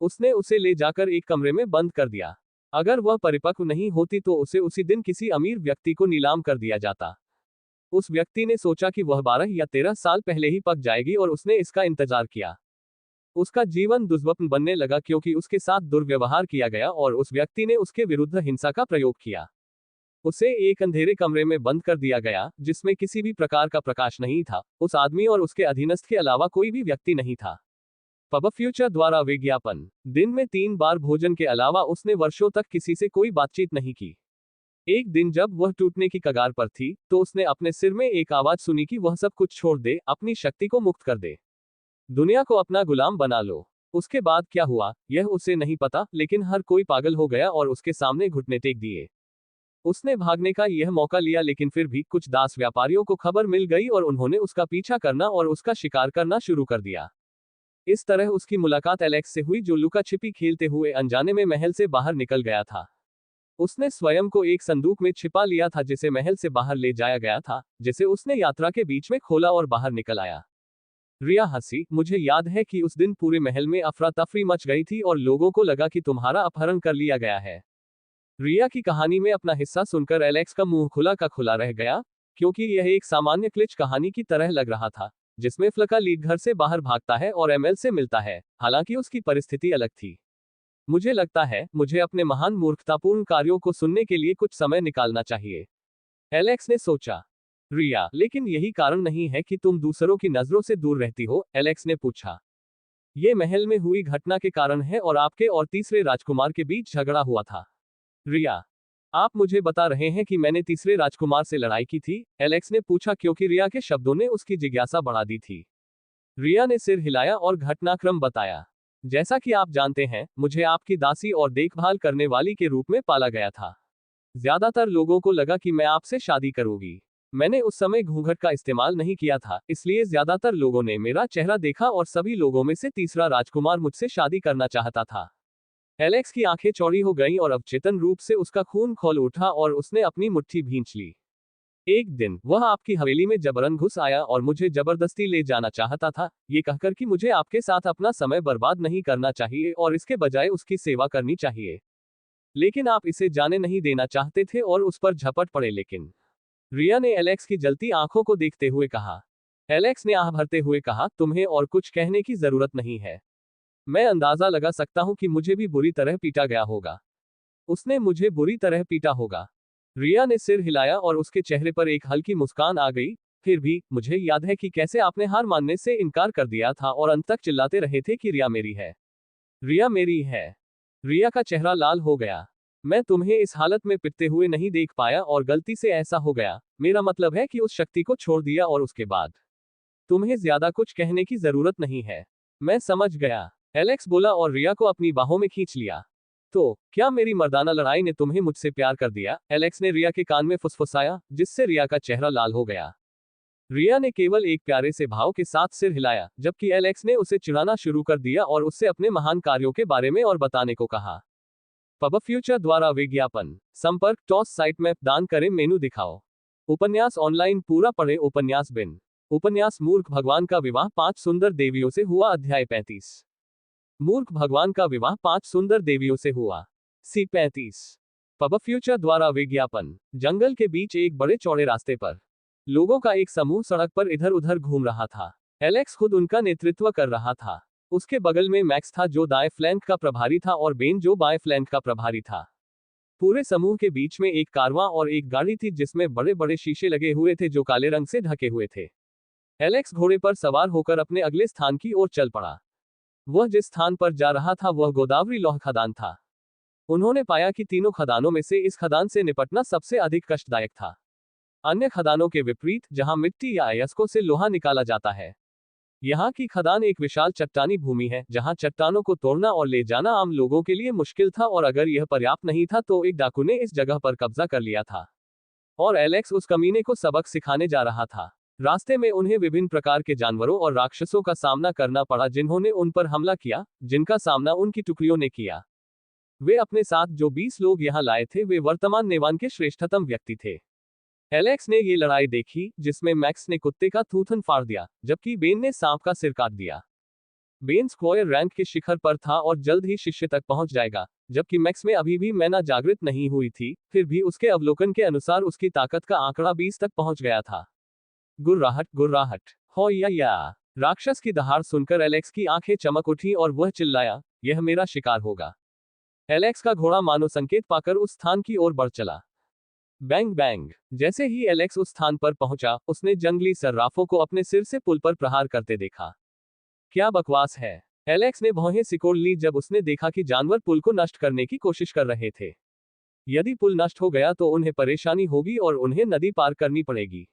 उसने उसे ले जाकर एक कमरे में बंद कर दिया। अगर वह परिपक्व नहीं होती तो उसे उसी दिन किसी अमीर व्यक्ति को नीलाम कर दिया जाता। उस व्यक्ति ने सोचा कि वह 12 या 13 साल पहले ही पक जाएगी और उसने इसका इंतजार किया। उसका जीवन दुष्स्वप्न बनने लगा क्योंकि उसके साथ दुर्व्यवहार किया गया और उस व्यक्ति ने उसके विरुद्ध हिंसा का प्रयोग किया। उसे एक अंधेरे कमरे में बंद कर दिया गया जिसमें किसी भी प्रकार का प्रकाश नहीं था। उस आदमी और उसके अधीनस्थ के अलावा कोई भी व्यक्ति नहीं था। पब फ्यूचर द्वारा विज्ञापन। दिन में 3 बार भोजन के अलावा उसने वर्षों तक किसी से कोई बातचीत नहीं की। एक दिन जब वह टूटने की कगार पर थी तो उसने अपने सिर में एक आवाज सुनी कि वह सब कुछ छोड़ दे, अपनी शक्ति को मुक्त कर दे, दुनिया को अपना गुलाम बना लो। उसके बाद क्या हुआ यह उसे नहीं पता, लेकिन हर कोई पागल हो गया और उसके सामने घुटने टेक दिए। उसने भागने का यह मौका लिया, लेकिन फिर भी कुछ दास व्यापारियों को खबर मिल गई और उन्होंने उसका पीछा करना और उसका शिकार करना शुरू कर दिया। इस तरह उसकी मुलाकात एलेक्स से हुई जो लुका छिपी खेलते हुए अनजाने में महल से बाहर निकल गया था। उसने स्वयं को एक संदूक में छिपा लिया था जिसे महल से बाहर ले जाया गया था, जिसे उसने यात्रा के बीच में खोला और बाहर निकल आया। रिया हंसी। मुझे याद है कि उस दिन पूरे महल में अफरा तफरी मच गई थी और लोगों को लगा कि तुम्हारा अपहरण कर लिया गया है। रिया की कहानी में अपना हिस्सा सुनकर एलेक्स का मुंह खुला का खुला रह गया, क्योंकि यह एक सामान्य क्लिच कहानी की तरह लग रहा था, जिसमें फ्लका लीड घर से बाहर भागता है और एमएल से मिलता है। हालांकि उसकी परिस्थिति अलग थी। मुझे लगता है मुझे अपने महान मूर्खतापूर्ण कार्यों को सुनने के लिए कुछ समय निकालना चाहिए, एलेक्स ने सोचा। रिया, लेकिन यही कारण नहीं है कि तुम दूसरों की नजरों से दूर रहती हो, एलेक्स ने पूछा। ये महल में हुई घटना के कारण है और आपके और तीसरे राजकुमार के बीच झगड़ा हुआ था। रिया, आप मुझे बता रहे हैं कि मैंने तीसरे राजकुमार से लड़ाई की थी, एलेक्स ने पूछा, क्योंकि रिया के शब्दों ने उसकी जिज्ञासा बढ़ा दी थी। रिया ने सिर हिलाया और घटनाक्रम बताया। जैसा कि आप जानते हैं, मुझे आपकी दासी और देखभाल करने वाली के रूप में पाला गया था। ज्यादातर लोगों को लगा कि मैं आपसे शादी करूंगी। मैंने उस समय घूंघट का इस्तेमाल नहीं किया था, इसलिए ज्यादातर लोगों ने मेरा चेहरा देखा और सभी लोगों में से तीसरा राजकुमार मुझसे शादी करना चाहता था। एलेक्स की आंखें चौड़ी हो गईं और अवचेतन रूप से उसका खून खौल उठा और उसने अपनी मुट्ठी भींच ली। एक दिन वह आपकी हवेली में जबरन घुस आया और मुझे जबरदस्ती ले जाना चाहता था, ये कहकर कि मुझे आपके साथ अपना समय बर्बाद नहीं करना चाहिए और इसके बजाय उसकी सेवा करनी चाहिए। लेकिन आप इसे जाने नहीं देना चाहते थे और उस पर झपट पड़े। लेकिन रिया ने एलेक्स की जलती आंखों को देखते हुए कहा। एलेक्स ने आह भरते हुए कहा, तुम्हें और कुछ कहने की जरूरत नहीं है। मैं अंदाजा लगा सकता हूं कि मुझे भी बुरी तरह पीटा गया होगा। उसने मुझे बुरी तरह पीटा होगा। रिया ने सिर हिलाया और उसके चेहरे पर एक हल्की मुस्कान आ गई। फिर भी मुझे याद है कि कैसे आपने हार मानने से इनकार कर दिया था और अंत तक चिल्लाते रहे थे कि रिया मेरी है, रिया मेरी है। रिया का चेहरा लाल हो गया। मैं तुम्हें इस हालत में पिटते हुए नहीं देख पाया और गलती से ऐसा हो गया। मेरा मतलब है कि उस शक्ति को छोड़ दिया और उसके बाद तुम्हें ज्यादा कुछ कहने की जरूरत नहीं है। मैं समझ गया, एलेक्स बोला और रिया को अपनी बाहों में खींच लिया। तो क्या मेरी मर्दाना लड़ाई ने तुम्हें मुझसे प्यार कर दिया? एलेक्स ने रिया के कान में फुसफुसाया, जिससे रिया का चेहरा लाल हो गया। रिया ने केवल एक प्यारे से भाव के साथ सिर हिलाया, जबकि एलेक्स ने उसे चिढ़ाना शुरू कर दिया और उससे अपने महान कार्यों के बारे में और बताने को कहा। पब फ्यूचर द्वारा विज्ञापन। संपर्क टॉस साइट मैप दान करें मेनू दिखाओ। उपन्यास ऑनलाइन पूरा पढ़े। उपन्यास बिन। उपन्यास मूर्ख भगवान का विवाह 5 सुंदर देवियों से हुआ। अध्याय 35। मूर्ख भगवान का विवाह 5 सुंदर देवियों से हुआ। सी 35। पब फ्यूचर द्वारा विज्ञापन। जंगल के बीच एक बड़े चौड़े रास्ते पर लोगों का एक समूह सड़क पर इधर उधर घूम रहा था। एलेक्स खुद उनका नेतृत्व कर रहा था। उसके बगल में मैक्स था जो दाएं फ्लैंक का प्रभारी था और बेन जो बाएं फ्लैंक का प्रभारी था। पूरे समूह के बीच में एक कारवां और एक गाड़ी थी जिसमें बड़े बड़े शीशे लगे हुए थे जो काले रंग से ढके हुए थे। एलेक्स घोड़े पर सवार होकर अपने अगले स्थान की ओर चल पड़ा। वह जिस स्थान पर जा रहा था वह गोदावरी लौह खदान था। उन्होंने पाया कि तीनों खदानों में से इस खदान से निपटना सबसे अधिक कष्टदायक था। अन्य खदानों के विपरीत, जहां मिट्टी या अयस्कों से लोहा निकाला जाता है, यहाँ की खदान एक विशाल चट्टानी भूमि है जहां चट्टानों को तोड़ना और ले जाना आम लोगों के लिए मुश्किल था और अगर यह पर्याप्त नहीं था तो एक डाकू ने इस जगह पर कब्जा कर लिया था और एलेक्स उस कमीने को सबक सिखाने जा रहा था। रास्ते में उन्हें विभिन्न प्रकार के जानवरों और राक्षसों का सामना करना पड़ा जिन्होंने उन पर हमला किया, जिनका सामना उनकी टुकड़ियों ने किया। वे अपने साथ जो 20 लोग यहाँ लाए थे वे वर्तमान नेवान के श्रेष्ठतम व्यक्ति थे। एलेक्स ने ये लड़ाई देखी जिसमें मैक्स ने कुत्ते का थूथन फाड़ दिया, जबकि बेन ने सांप का सिर काट दिया। बेन स्क्वायर रैंक के शिखर पर था और जल्द ही शिष्य तक पहुंच जाएगा, जबकि मैक्स में अभी भी मैना जागृत नहीं हुई थी, फिर भी उसके अवलोकन के अनुसार उसकी ताकत का आंकड़ा 20 तक पहुंच गया था। गुर्राहट गुर्राहट, हो या। राक्षस की दहाड़ सुनकर एलेक्स की आंखें चमक उठी और वह चिल्लाया, यह मेरा शिकार होगा। एलेक्स का घोड़ा मानो संकेत पाकर उस स्थान की ओर बढ़ चला। Bang bang. जैसे ही एलेक्स उस स्थान पर पहुंचा, उसने जंगली सर्राफों को अपने सिर से पुल पर प्रहार करते देखा। क्या बकवास है। एलेक्स ने भौहें सिकोड़ ली जब उसने देखा कि जानवर पुल को नष्ट करने की कोशिश कर रहे थे। यदि पुल नष्ट हो गया तो उन्हें परेशानी होगी और उन्हें नदी पार करनी पड़ेगी।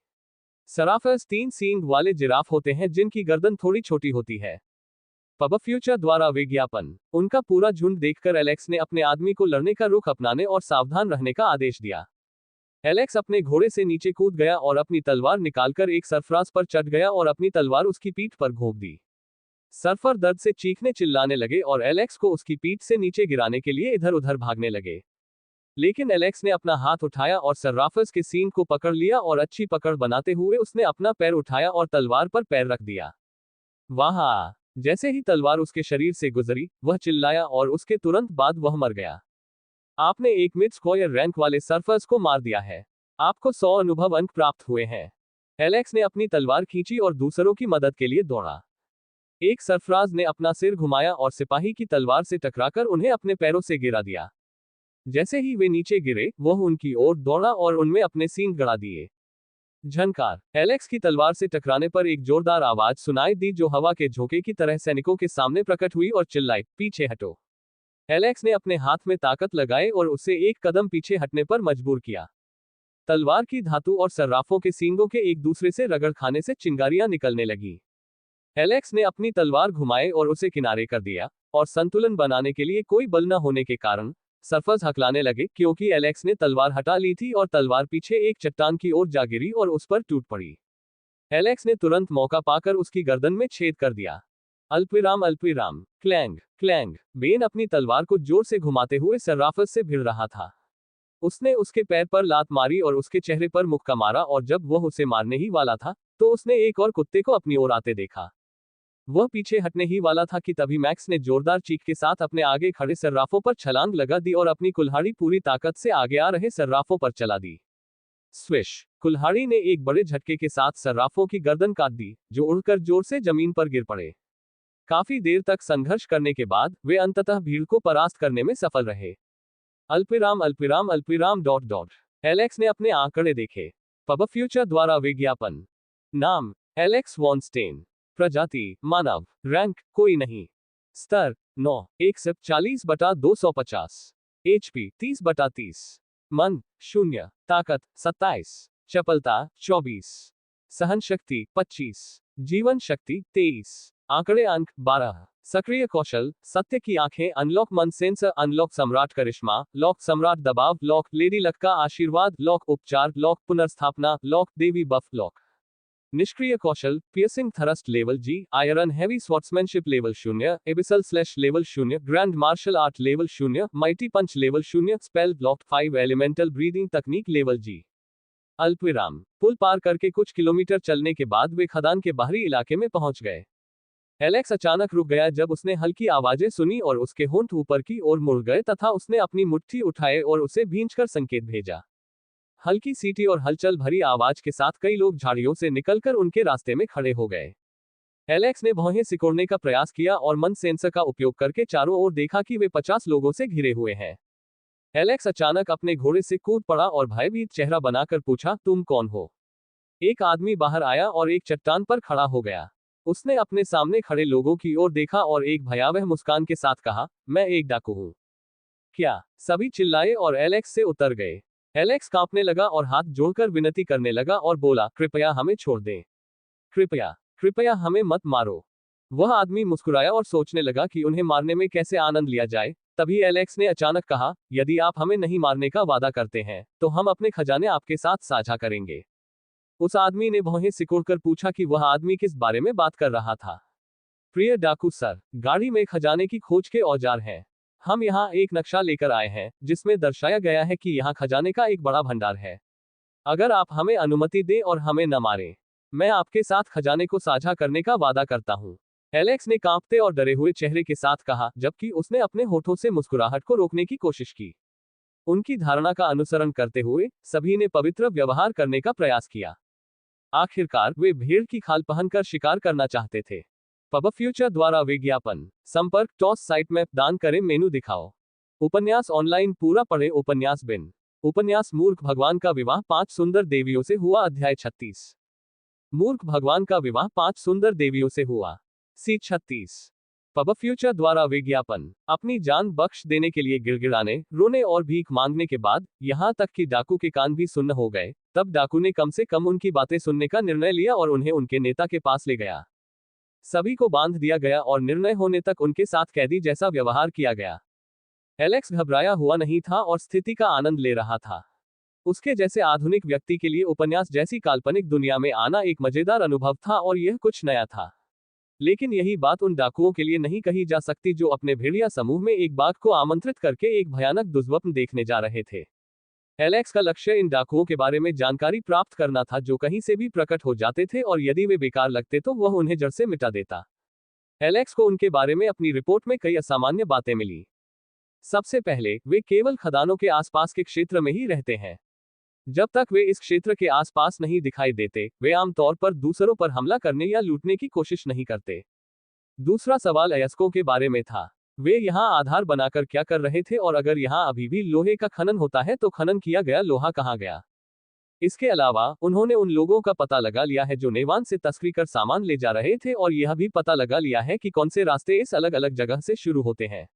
सराफस 3 सींग वाले जिराफ होते हैं जिनकी गर्दन थोड़ी छोटी होती है। पब फ्यूचर द्वारा विज्ञापन। उनका पूरा झुंड देखकर एलेक्स ने अपने आदमी को लड़ने का रुख अपनाने और सावधान रहने का आदेश दिया। एलेक्स अपने घोड़े से नीचे कूद गया और अपनी तलवार निकालकर एक सरफराज पर चढ़ गया और अपनी तलवार उसकी पीठ पर घोंप दी। सरफर दर्द से चीखने चिल्लाने लगे और एलेक्स को उसकी पीठ से नीचे गिराने के लिए इधर उधर भागने लगे। लेकिन एलेक्स ने अपना हाथ उठाया और सर्राफस के सींग को पकड़ लिया और अच्छी पकड़ बनाते हुए उसने अपना पैर उठाया और तलवार पर पैर रख दिया। वाह! जैसे ही तलवार उसके शरीर से गुजरी, वह चिल्लाया और उसके तुरंत बाद वह मर गया। आपने एक मिड स्क्वायर रैंक वाले सर्फर्स को मार दिया है। आपको 100 अनुभव अंक प्राप्त हुए हैं। एलेक्स ने अपनी तलवार खींची और दूसरों की मदद के लिए दौड़ा। एक सरफराज ने अपना सिर घुमाया और सिपाही की तलवार से टकराकर उन्हें अपने पैरों से गिरा दिया। जैसे ही वे नीचे गिरे, वह उनकी ओर दौड़ा और उनमें अपने सींग गड़ा दिए। झनकार। एलेक्स की तलवार से टकराने पर एक जोरदार आवाज सुनाई दी जो हवा के झोंके की तरह सैनिकों के सामने प्रकट हुई और चिल्लाई, पीछे हटो। एलेक्स ने अपने हाथ में ताकत लगाई और उसे एक कदम पीछे हटने पर मजबूर किया। तलवार की धातु और सर्राफों के सींगों के एक दूसरे से रगड़ खाने से चिंगारियां निकलने लगी। एलेक्स ने अपनी तलवार घुमाई और उसे किनारे कर दिया, और संतुलन बनाने के लिए कोई बल न होने के कारण सर्फर्स हकलाने लगे क्योंकि एलेक्स ने तलवार हटा ली थी और तलवार पीछे एक चट्टान की ओर जा गिरी और उस पर टूट पड़ी। एलेक्स ने तुरंत मौका पाकर उसकी गर्दन में छेद कर दिया। अल्पविराम अल्पविराम, क्लैंग क्लैंग। बेन अपनी तलवार को जोर से घुमाते हुए सर्राफस से भिड़ रहा था। उसने उसके पैर पर लात मारी और उसके चेहरे पर मुक्का मारा और जब वह उसे मारने ही वाला था, तो उसने एक और कुत्ते को अपनी ओर आते देखा। वह पीछे हटने ही वाला था कि तभी मैक्स ने जोरदार चीख के साथ अपने आगे खड़े सर्राफों पर छलांग लगा दी और अपनी कुल्हाड़ी पूरी ताकत से आगे आ रहे सर्राफों पर चला दी। स्विश। कुल्हाड़ी ने एक बड़े झटके के साथ सर्राफों की गर्दन काट दी, जो उड़कर जोर से जमीन पर गिर पड़े। काफी देर तक संघर्ष करने के बाद वे अंततः भीड़ को परास्त करने में सफल रहे। अल्पविराम अल्पविराम अल्पविराम डॉट डॉट। एलेक्स ने अपने आंकड़े देखे। पब फ्यूचर द्वारा विज्ञापन। नाम एलेक्स वॉनस्टेन। प्रजाति मानव। रैंक कोई नहीं। स्तर 9। एक सिप 40/250। HP 30/30। मन 0। ताकत 27। चपलता 24। सहन शक्ति 25। जीवन शक्ति 23। आंकड़े अंक 12। सक्रिय कौशल सत्य की आंखें, अनलॉक मन सेंसर, अनलॉक सम्राट करिश्मा, लॉक सम्राट दबाव, लॉक लेडी लक का आशीर्वाद, लॉक उपचार, लॉक पुनर्स्थापना, लॉक देवी बफ, लॉक निष्क्रिय कौशल piercing thrust level G, iron heavy swordsmanship level 0, abyssal slash level 0, grand martial art level 0, mighty punch level 0, spell lock 5, elemental breathing तकनीक level G। अल्पविराम। पुल पार करके कुछ किलोमीटर चलने के बाद वे खदान के बाहरी इलाके में पहुंच गए। एलेक्स अचानक रुक गया जब उसने हल्की आवाजें सुनी और उसके होंठ ऊपर की ओर मुड़ गए तथा उसने अपनी मुट्ठी उठाए और उसे भींचकर संकेत भेजा। हल्की सीटी और हलचल भरी आवाज के साथ कई लोग झाड़ियों से निकलकर उनके रास्ते में खड़े हो गए। एलेक्स ने भौहें सिकोड़ने का प्रयास किया और मन सेंसर का उपयोग करके चारों ओर देखा कि वे 50 लोगों से घिरे हुए हैं। एलेक्स अचानक अपने घोड़े से कूद पड़ा और भयभीत चेहरा बनाकर पूछा, तुम कौन हो? एक आदमी बाहर आया और एक चट्टान पर खड़ा हो गया। उसने अपने सामने खड़े लोगों की ओर देखा और एक भयावह मुस्कान के साथ कहा, मैं एक डाकू हूं। क्या? सभी चिल्लाए और एलेक्स से उतर गए। एलेक्स कांपने लगा और हाथ जोड़कर विनती करने लगा और बोला, कृपया हमें छोड़ दें। कृपया हमें मत मारो। वह आदमी मुस्कुराया और सोचने लगा कि उन्हें मारने में कैसे आनंद लिया जाए। तभी एलेक्स ने अचानक कहा, यदि आप हमें नहीं मारने का वादा करते हैं, तो हम अपने खजाने आपके साथ साझा करेंगे। उस आदमी ने भौहें सिकोड़कर पूछा कि वह आदमी किस बारे में बात कर रहा था। प्रिय डाकू सर, गाड़ी में खजाने की खोज के औजार हैं। हम यहाँ एक नक्शा लेकर आए हैं जिसमें दर्शाया गया है कि यहाँ खजाने का एक बड़ा भंडार है। अगर आप हमें अनुमति दें और हमें न मारें, मैं आपके साथ खजाने को साझा करने का वादा करता हूँ। एलेक्स ने कांपते और डरे हुए चेहरे के साथ कहा, जबकि उसने अपने होठों से मुस्कुराहट को रोकने की कोशिश की। उनकी धारणा का अनुसरण करते हुए सभी ने पवित्र व्यवहार करने का प्रयास किया। आखिरकार वे भेड़ की खाल पहनकर शिकार करना चाहते थे। पब फ्यूचर द्वारा विज्ञापन। संपर्क टॉस साइट मैप दान करें मेनू दिखाओ। उपन्यास ऑनलाइन पूरा पढ़े। उपन्यास बिन। उपन्यास मूर्ख भगवान का विवाह 5 सुंदर देवियों से हुआ। अध्याय 36। मूर्ख भगवान का विवाह 5 सुंदर देवियों से हुआ। सी 36। पब फ्यूचर द्वारा विज्ञापन। अपनी जान बख्श देने के लिए गिड़गिड़ाने, रोने और भीख मांगने के बाद यहां तक कि डाकू के कान भी सुन्न हो गए, तब डाकू ने कम से कम उनकी बातें सुनने का निर्णय लिया और उन्हें उनके नेता के पास ले गया। सभी को बांध दिया गया और निर्णय होने तक उनके साथ कैदी जैसा व्यवहार किया गया। एलेक्स घबराया हुआ नहीं था और स्थिति का आनंद ले रहा था। उसके जैसे आधुनिक व्यक्ति के लिए उपन्यास जैसी काल्पनिक दुनिया में आना एक मजेदार अनुभव था और यह कुछ नया था। लेकिन यही बात उन डाकुओं के लिए नहीं कही जा सकती जो अपने भेड़िया समूह में एक बाघ को आमंत्रित करके एक भयानक दुष्स्वप्न देखने जा रहे थे। एलेक्स का लक्ष्य इन डाकुओं के बारे में जानकारी प्राप्त करना था जो कहीं से भी प्रकट हो जाते थे और यदि वे बेकार लगते तो वह उन्हें जड़ से मिटा देता। एलेक्स को उनके बारे में अपनी रिपोर्ट में कई असामान्य बातें मिली। सबसे पहले, वे केवल खदानों के आसपास के क्षेत्र में ही रहते हैं। जब तक वे इस क्षेत्र के आसपास नहीं दिखाई देते, वे आमतौर पर दूसरों पर हमला करने या लूटने की कोशिश नहीं करते। दूसरा सवाल अयस्कों के बारे में था। वे यहाँ आधार बनाकर क्या कर रहे थे और अगर यहाँ अभी भी लोहे का खनन होता है तो खनन किया गया लोहा कहाँ गया? इसके अलावा उन्होंने उन लोगों का पता लगा लिया है जो नेवान से तस्करी कर सामान ले जा रहे थे और यह भी पता लगा लिया है कि कौन से रास्ते इस अलग अलग जगह से शुरू होते हैं।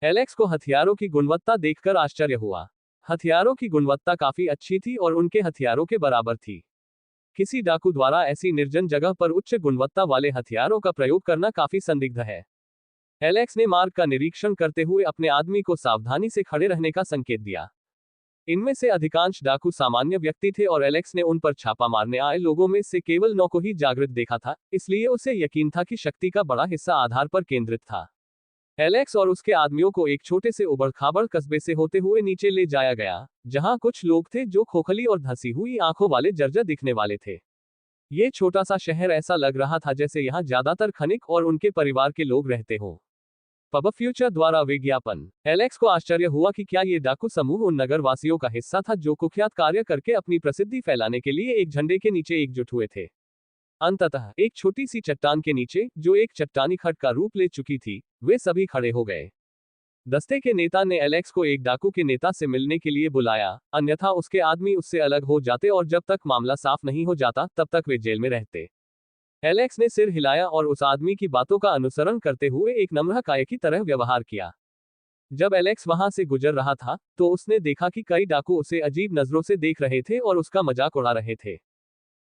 एलेक्स को हथियारों की गुणवत्ता देखकर आश्चर्य हुआ। हथियारों की गुणवत्ता काफी अच्छी थी और उनके हथियारों के बराबर थी। किसी डाकू द्वारा ऐसी निर्जन जगह पर उच्च गुणवत्ता वाले हथियारों का प्रयोग करना काफी संदिग्ध है। एलेक्स ने मार्ग का निरीक्षण करते हुए अपने आदमी को सावधानी से खड़े रहने का संकेत दिया। इनमें से अधिकांश डाकू सामान्य व्यक्ति थे और एलेक्स ने उन पर छापा मारने आए लोगों में से केवल 9 को ही जागृत देखा था, इसलिए उसे यकीन था कि शक्ति का बड़ा हिस्सा आधार पर केंद्रित था। एलेक्स और उसके आदमियों को एक छोटे से उबड़-खाबड़ कस्बे से होते हुए नीचे ले जाया गया, जहां कुछ लोग थे जो खोखली और धंसी हुई आंखों वाले जर्जर दिखने वाले थे। ये छोटा सा शहर ऐसा लग रहा था जैसे यहाँ ज्यादातर खनिक और उनके परिवार के लोग रहते हों। पब फ्यूचर द्वारा विज्ञापन। एलेक्स को आश्चर्य हुआ कि क्या ये डाकू समूह उन नगरवासियों का हिस्सा था जो कुख्यात कार्य करके अपनी प्रसिद्धि फैलाने के लिए एक झंडे के नीचे एकजुट हुए थे। अंततः एक छोटी सी चट्टान के नीचे, जो एक चट्टानी खड्ड का रूप ले चुकी थी, वे सभी खड़े हो गए। दस्ते के नेता ने एलेक्स को एक डाकू के नेता से मिलने के लिए बुलाया, अन्यथा उसके आदमी उससे अलग हो जाते और जब तक मामला साफ नहीं हो जाता तब तक वे जेल में रहते। एलेक्स ने सिर हिलाया और उस आदमी की बातों का अनुसरण करते हुए एक नम्र काय की तरह व्यवहार किया। जब एलेक्स वहां से गुजर रहा था तो उसने देखा कि कई डाकू उसे अजीब नजरों से देख रहे थे और उसका मजाक उड़ा रहे थे।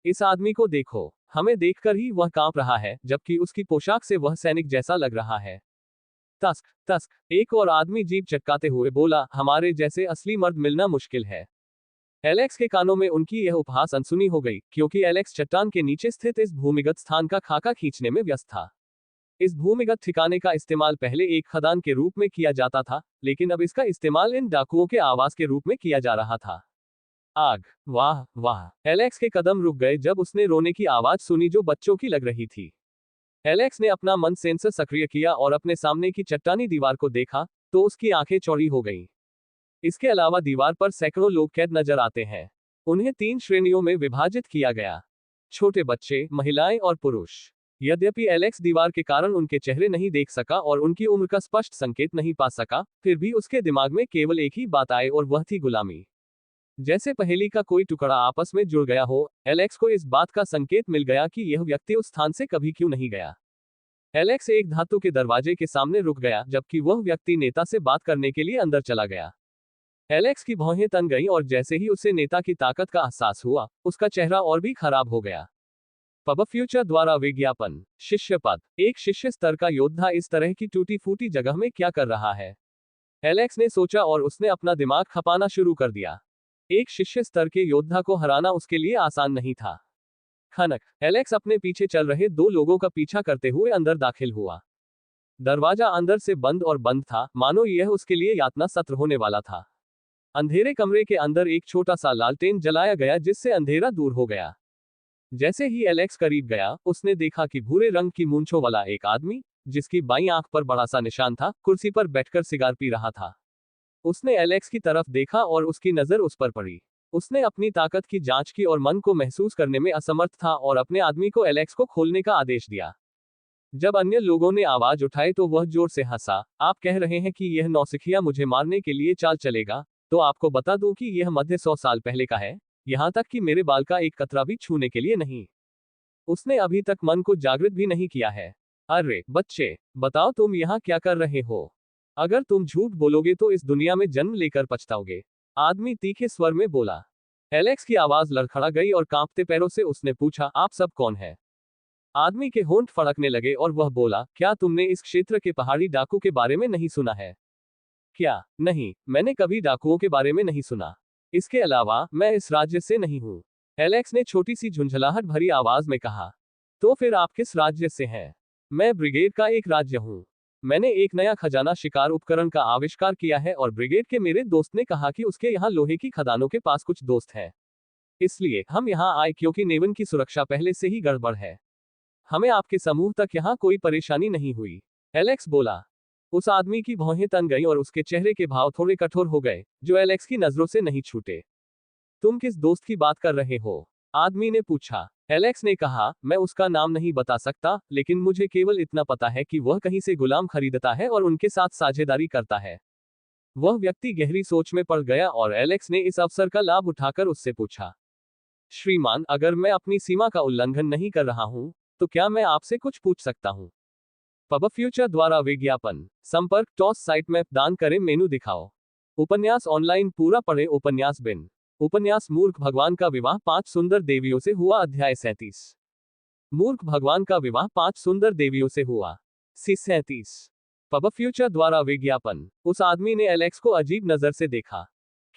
इस आदमी को देखो, हमें देखकर ही वह कांप रहा है, जबकि उसकी पोशाक से वह सैनिक जैसा लग रहा है। तस्क तस्क, एक और आदमी जीभ चटकाते हुए बोला, हमारे जैसे असली मर्द मिलना मुश्किल है। एलेक्स के कानों में उनकी यह उपहास अनसुनी हो गई, क्योंकि एलेक्स चट्टान के नीचे स्थित इस भूमिगत स्थान का खाका खींचने में व्यस्त था। इस भूमिगत ठिकाने का इस्तेमाल पहले एक खदान के रूप में किया जाता था, लेकिन अब इसका इस्तेमाल इन डाकुओं के आवास के रूप में किया जा रहा था। आग, वाह वाह। एलेक्स के कदम रुक गए जब उसने रोने की आवाज सुनी जो बच्चों की लग रही थी। एलेक्स ने अपना मन सेंसर सक्रिय किया और अपने सामने की चट्टानी दीवार को देखा, तो उसकी आंखें चौड़ी हो गईं। इसके अलावा दीवार पर सैकड़ों लोग कैद नजर आते हैं। उन्हें 3 श्रेणियों में विभाजित किया गया, छोटे बच्चे, महिलाएं और पुरुष। यद्यपि एलेक्स दीवार के कारण उनके चेहरे नहीं देख सका और उनकी उम्र का स्पष्ट संकेत नहीं पा सका, फिर भी उसके दिमाग में केवल एक ही बात आई और वह थी गुलामी। जैसे पहेली का कोई टुकड़ा आपस में जुड़ गया हो, एलेक्स को इस बात का संकेत मिल गया कि यह व्यक्ति उस स्थान से कभी क्यों नहीं गया। एलेक्स एक धातु के दरवाजे के सामने रुक गया, जबकि वह व्यक्ति नेता से बात करने के लिए अंदर चला गया। एलेक्स की भौहें तन गईं और जैसे ही उसे नेता की ताकत का एहसास हुआ, उसका चेहरा और भी खराब हो गया। पब फ्यूचर द्वारा विज्ञापन, शिष्य पद। एक शिष्य स्तर का योद्धा इस तरह की टूटी फूटी जगह में क्या कर रहा है? एलेक्स ने सोचा और उसने अपना दिमाग खपाना शुरू कर दिया। एक शिष्य स्तर के योद्धा को हराना उसके लिए आसान नहीं था। खनक, एलेक्स अपने पीछे चल रहे 2 लोगों का पीछा करते हुए अंदर दाखिल हुआ। दरवाजा अंदर से बंद और बंद था, मानो यह उसके लिए यातना सत्र होने वाला था। अंधेरे कमरे के अंदर एक छोटा सा लालटेन जलाया गया जिससे अंधेरा दूर हो गया। जैसे ही एलेक्स करीब गया, उसने देखा कि भूरे रंग की मूंछों वाला एक आदमी, जिसकी बाईं आंख पर बड़ा सा निशान था, कुर्सी पर बैठकर सिगार पी रहा था। उसने एलेक्स की तरफ देखा और उसकी नजर उस पर पड़ी। उसने अपनी ताकत की जांच की और मन को महसूस करने में असमर्थ था और अपने आदमी को एलेक्स को खोलने का आदेश दिया। जब अन्य लोगों ने आवाज उठाई तो वह जोर से हंसा। आप कह रहे हैं कि यह नौसिखिया मुझे मारने के लिए चाल चलेगा? तो आपको बता दूं कि यह मध्य 100 साल पहले का है, यहां तक कि मेरे बाल का एक कतरा भी छूने के लिए नहीं। उसने अभी तक मन को जागृत भी नहीं किया है। अरे बच्चे, बताओ तुम यहाँ क्या कर रहे हो? अगर तुम झूठ बोलोगे तो इस दुनिया में जन्म लेकर पछताओगे, आदमी तीखे स्वर में बोला। एलेक्स की आवाज लड़खड़ा गई और कांपते पैरों से उसने पूछा, आप सब कौन है? आदमी के होंठ फड़कने लगे और वह बोला, क्या तुमने इस क्षेत्र के पहाड़ी डाकू के बारे में नहीं सुना है? क्या? नहीं, मैंने कभी डाकुओं के बारे में नहीं सुना। इसके अलावा मैं इस राज्य से नहीं हूँ। एलेक्स ने छोटी सी झुंझलाहट भरी आवाज में कहा। तो फिर आप किस राज्य से हैं? मैं ब्रिगेड का एक राज्य हूँ। मैंने एक नया खजाना शिकार उपकरण का आविष्कार किया है और ब्रिगेड के मेरे दोस्त ने कहा कि उसके यहाँ लोहे की खदानों के पास कुछ दोस्त हैं। इसलिए हम यहाँ आए क्योंकि नेवन की सुरक्षा पहले से ही गड़बड़ है। हमें आपके समूह तक यहाँ कोई परेशानी नहीं हुई। एलेक्स बोला। उस आदमी की भौहें तन गईं और उसके चेहरे के भाव थोड़े कठोर हो गए, जो एलेक्स की नजरों से नहीं छूटे। तुम किस दोस्त की बात कर रहे हो? आदमी ने पूछा। एलेक्स ने कहा, मैं उसका नाम नहीं बता सकता, लेकिन मुझे केवल इतना पता है कि वह कहीं से गुलाम खरीदता है और उनके साथ साझेदारी करता है। वह व्यक्ति गहरी सोच में पड़ गया और एलेक्स ने इस अवसर का लाभ उठाकर उससे पूछा, श्रीमान, अगर मैं अपनी सीमा का उल्लंघन नहीं कर रहा हूं, तो क्या मैं आपसे कुछ पूछ सकता हूं? पब फ्यूचर द्वारा विज्ञापन, संपर्क टॉस साइट में दान करें, मेनू दिखाओ। उपन्यास ऑनलाइन पूरा पढ़े। उपन्यास बिन। उपन्यास मूर्ख भगवान का विवाह 5 सुंदर देवियों से हुआ। अध्याय 37। मूर्ख भगवान का विवाह 5 सुंदर देवियों से हुआ। सी 37। पब फ्यूचर द्वारा विज्ञापन। उस आदमी ने एलेक्स को अजीब नजर से देखा।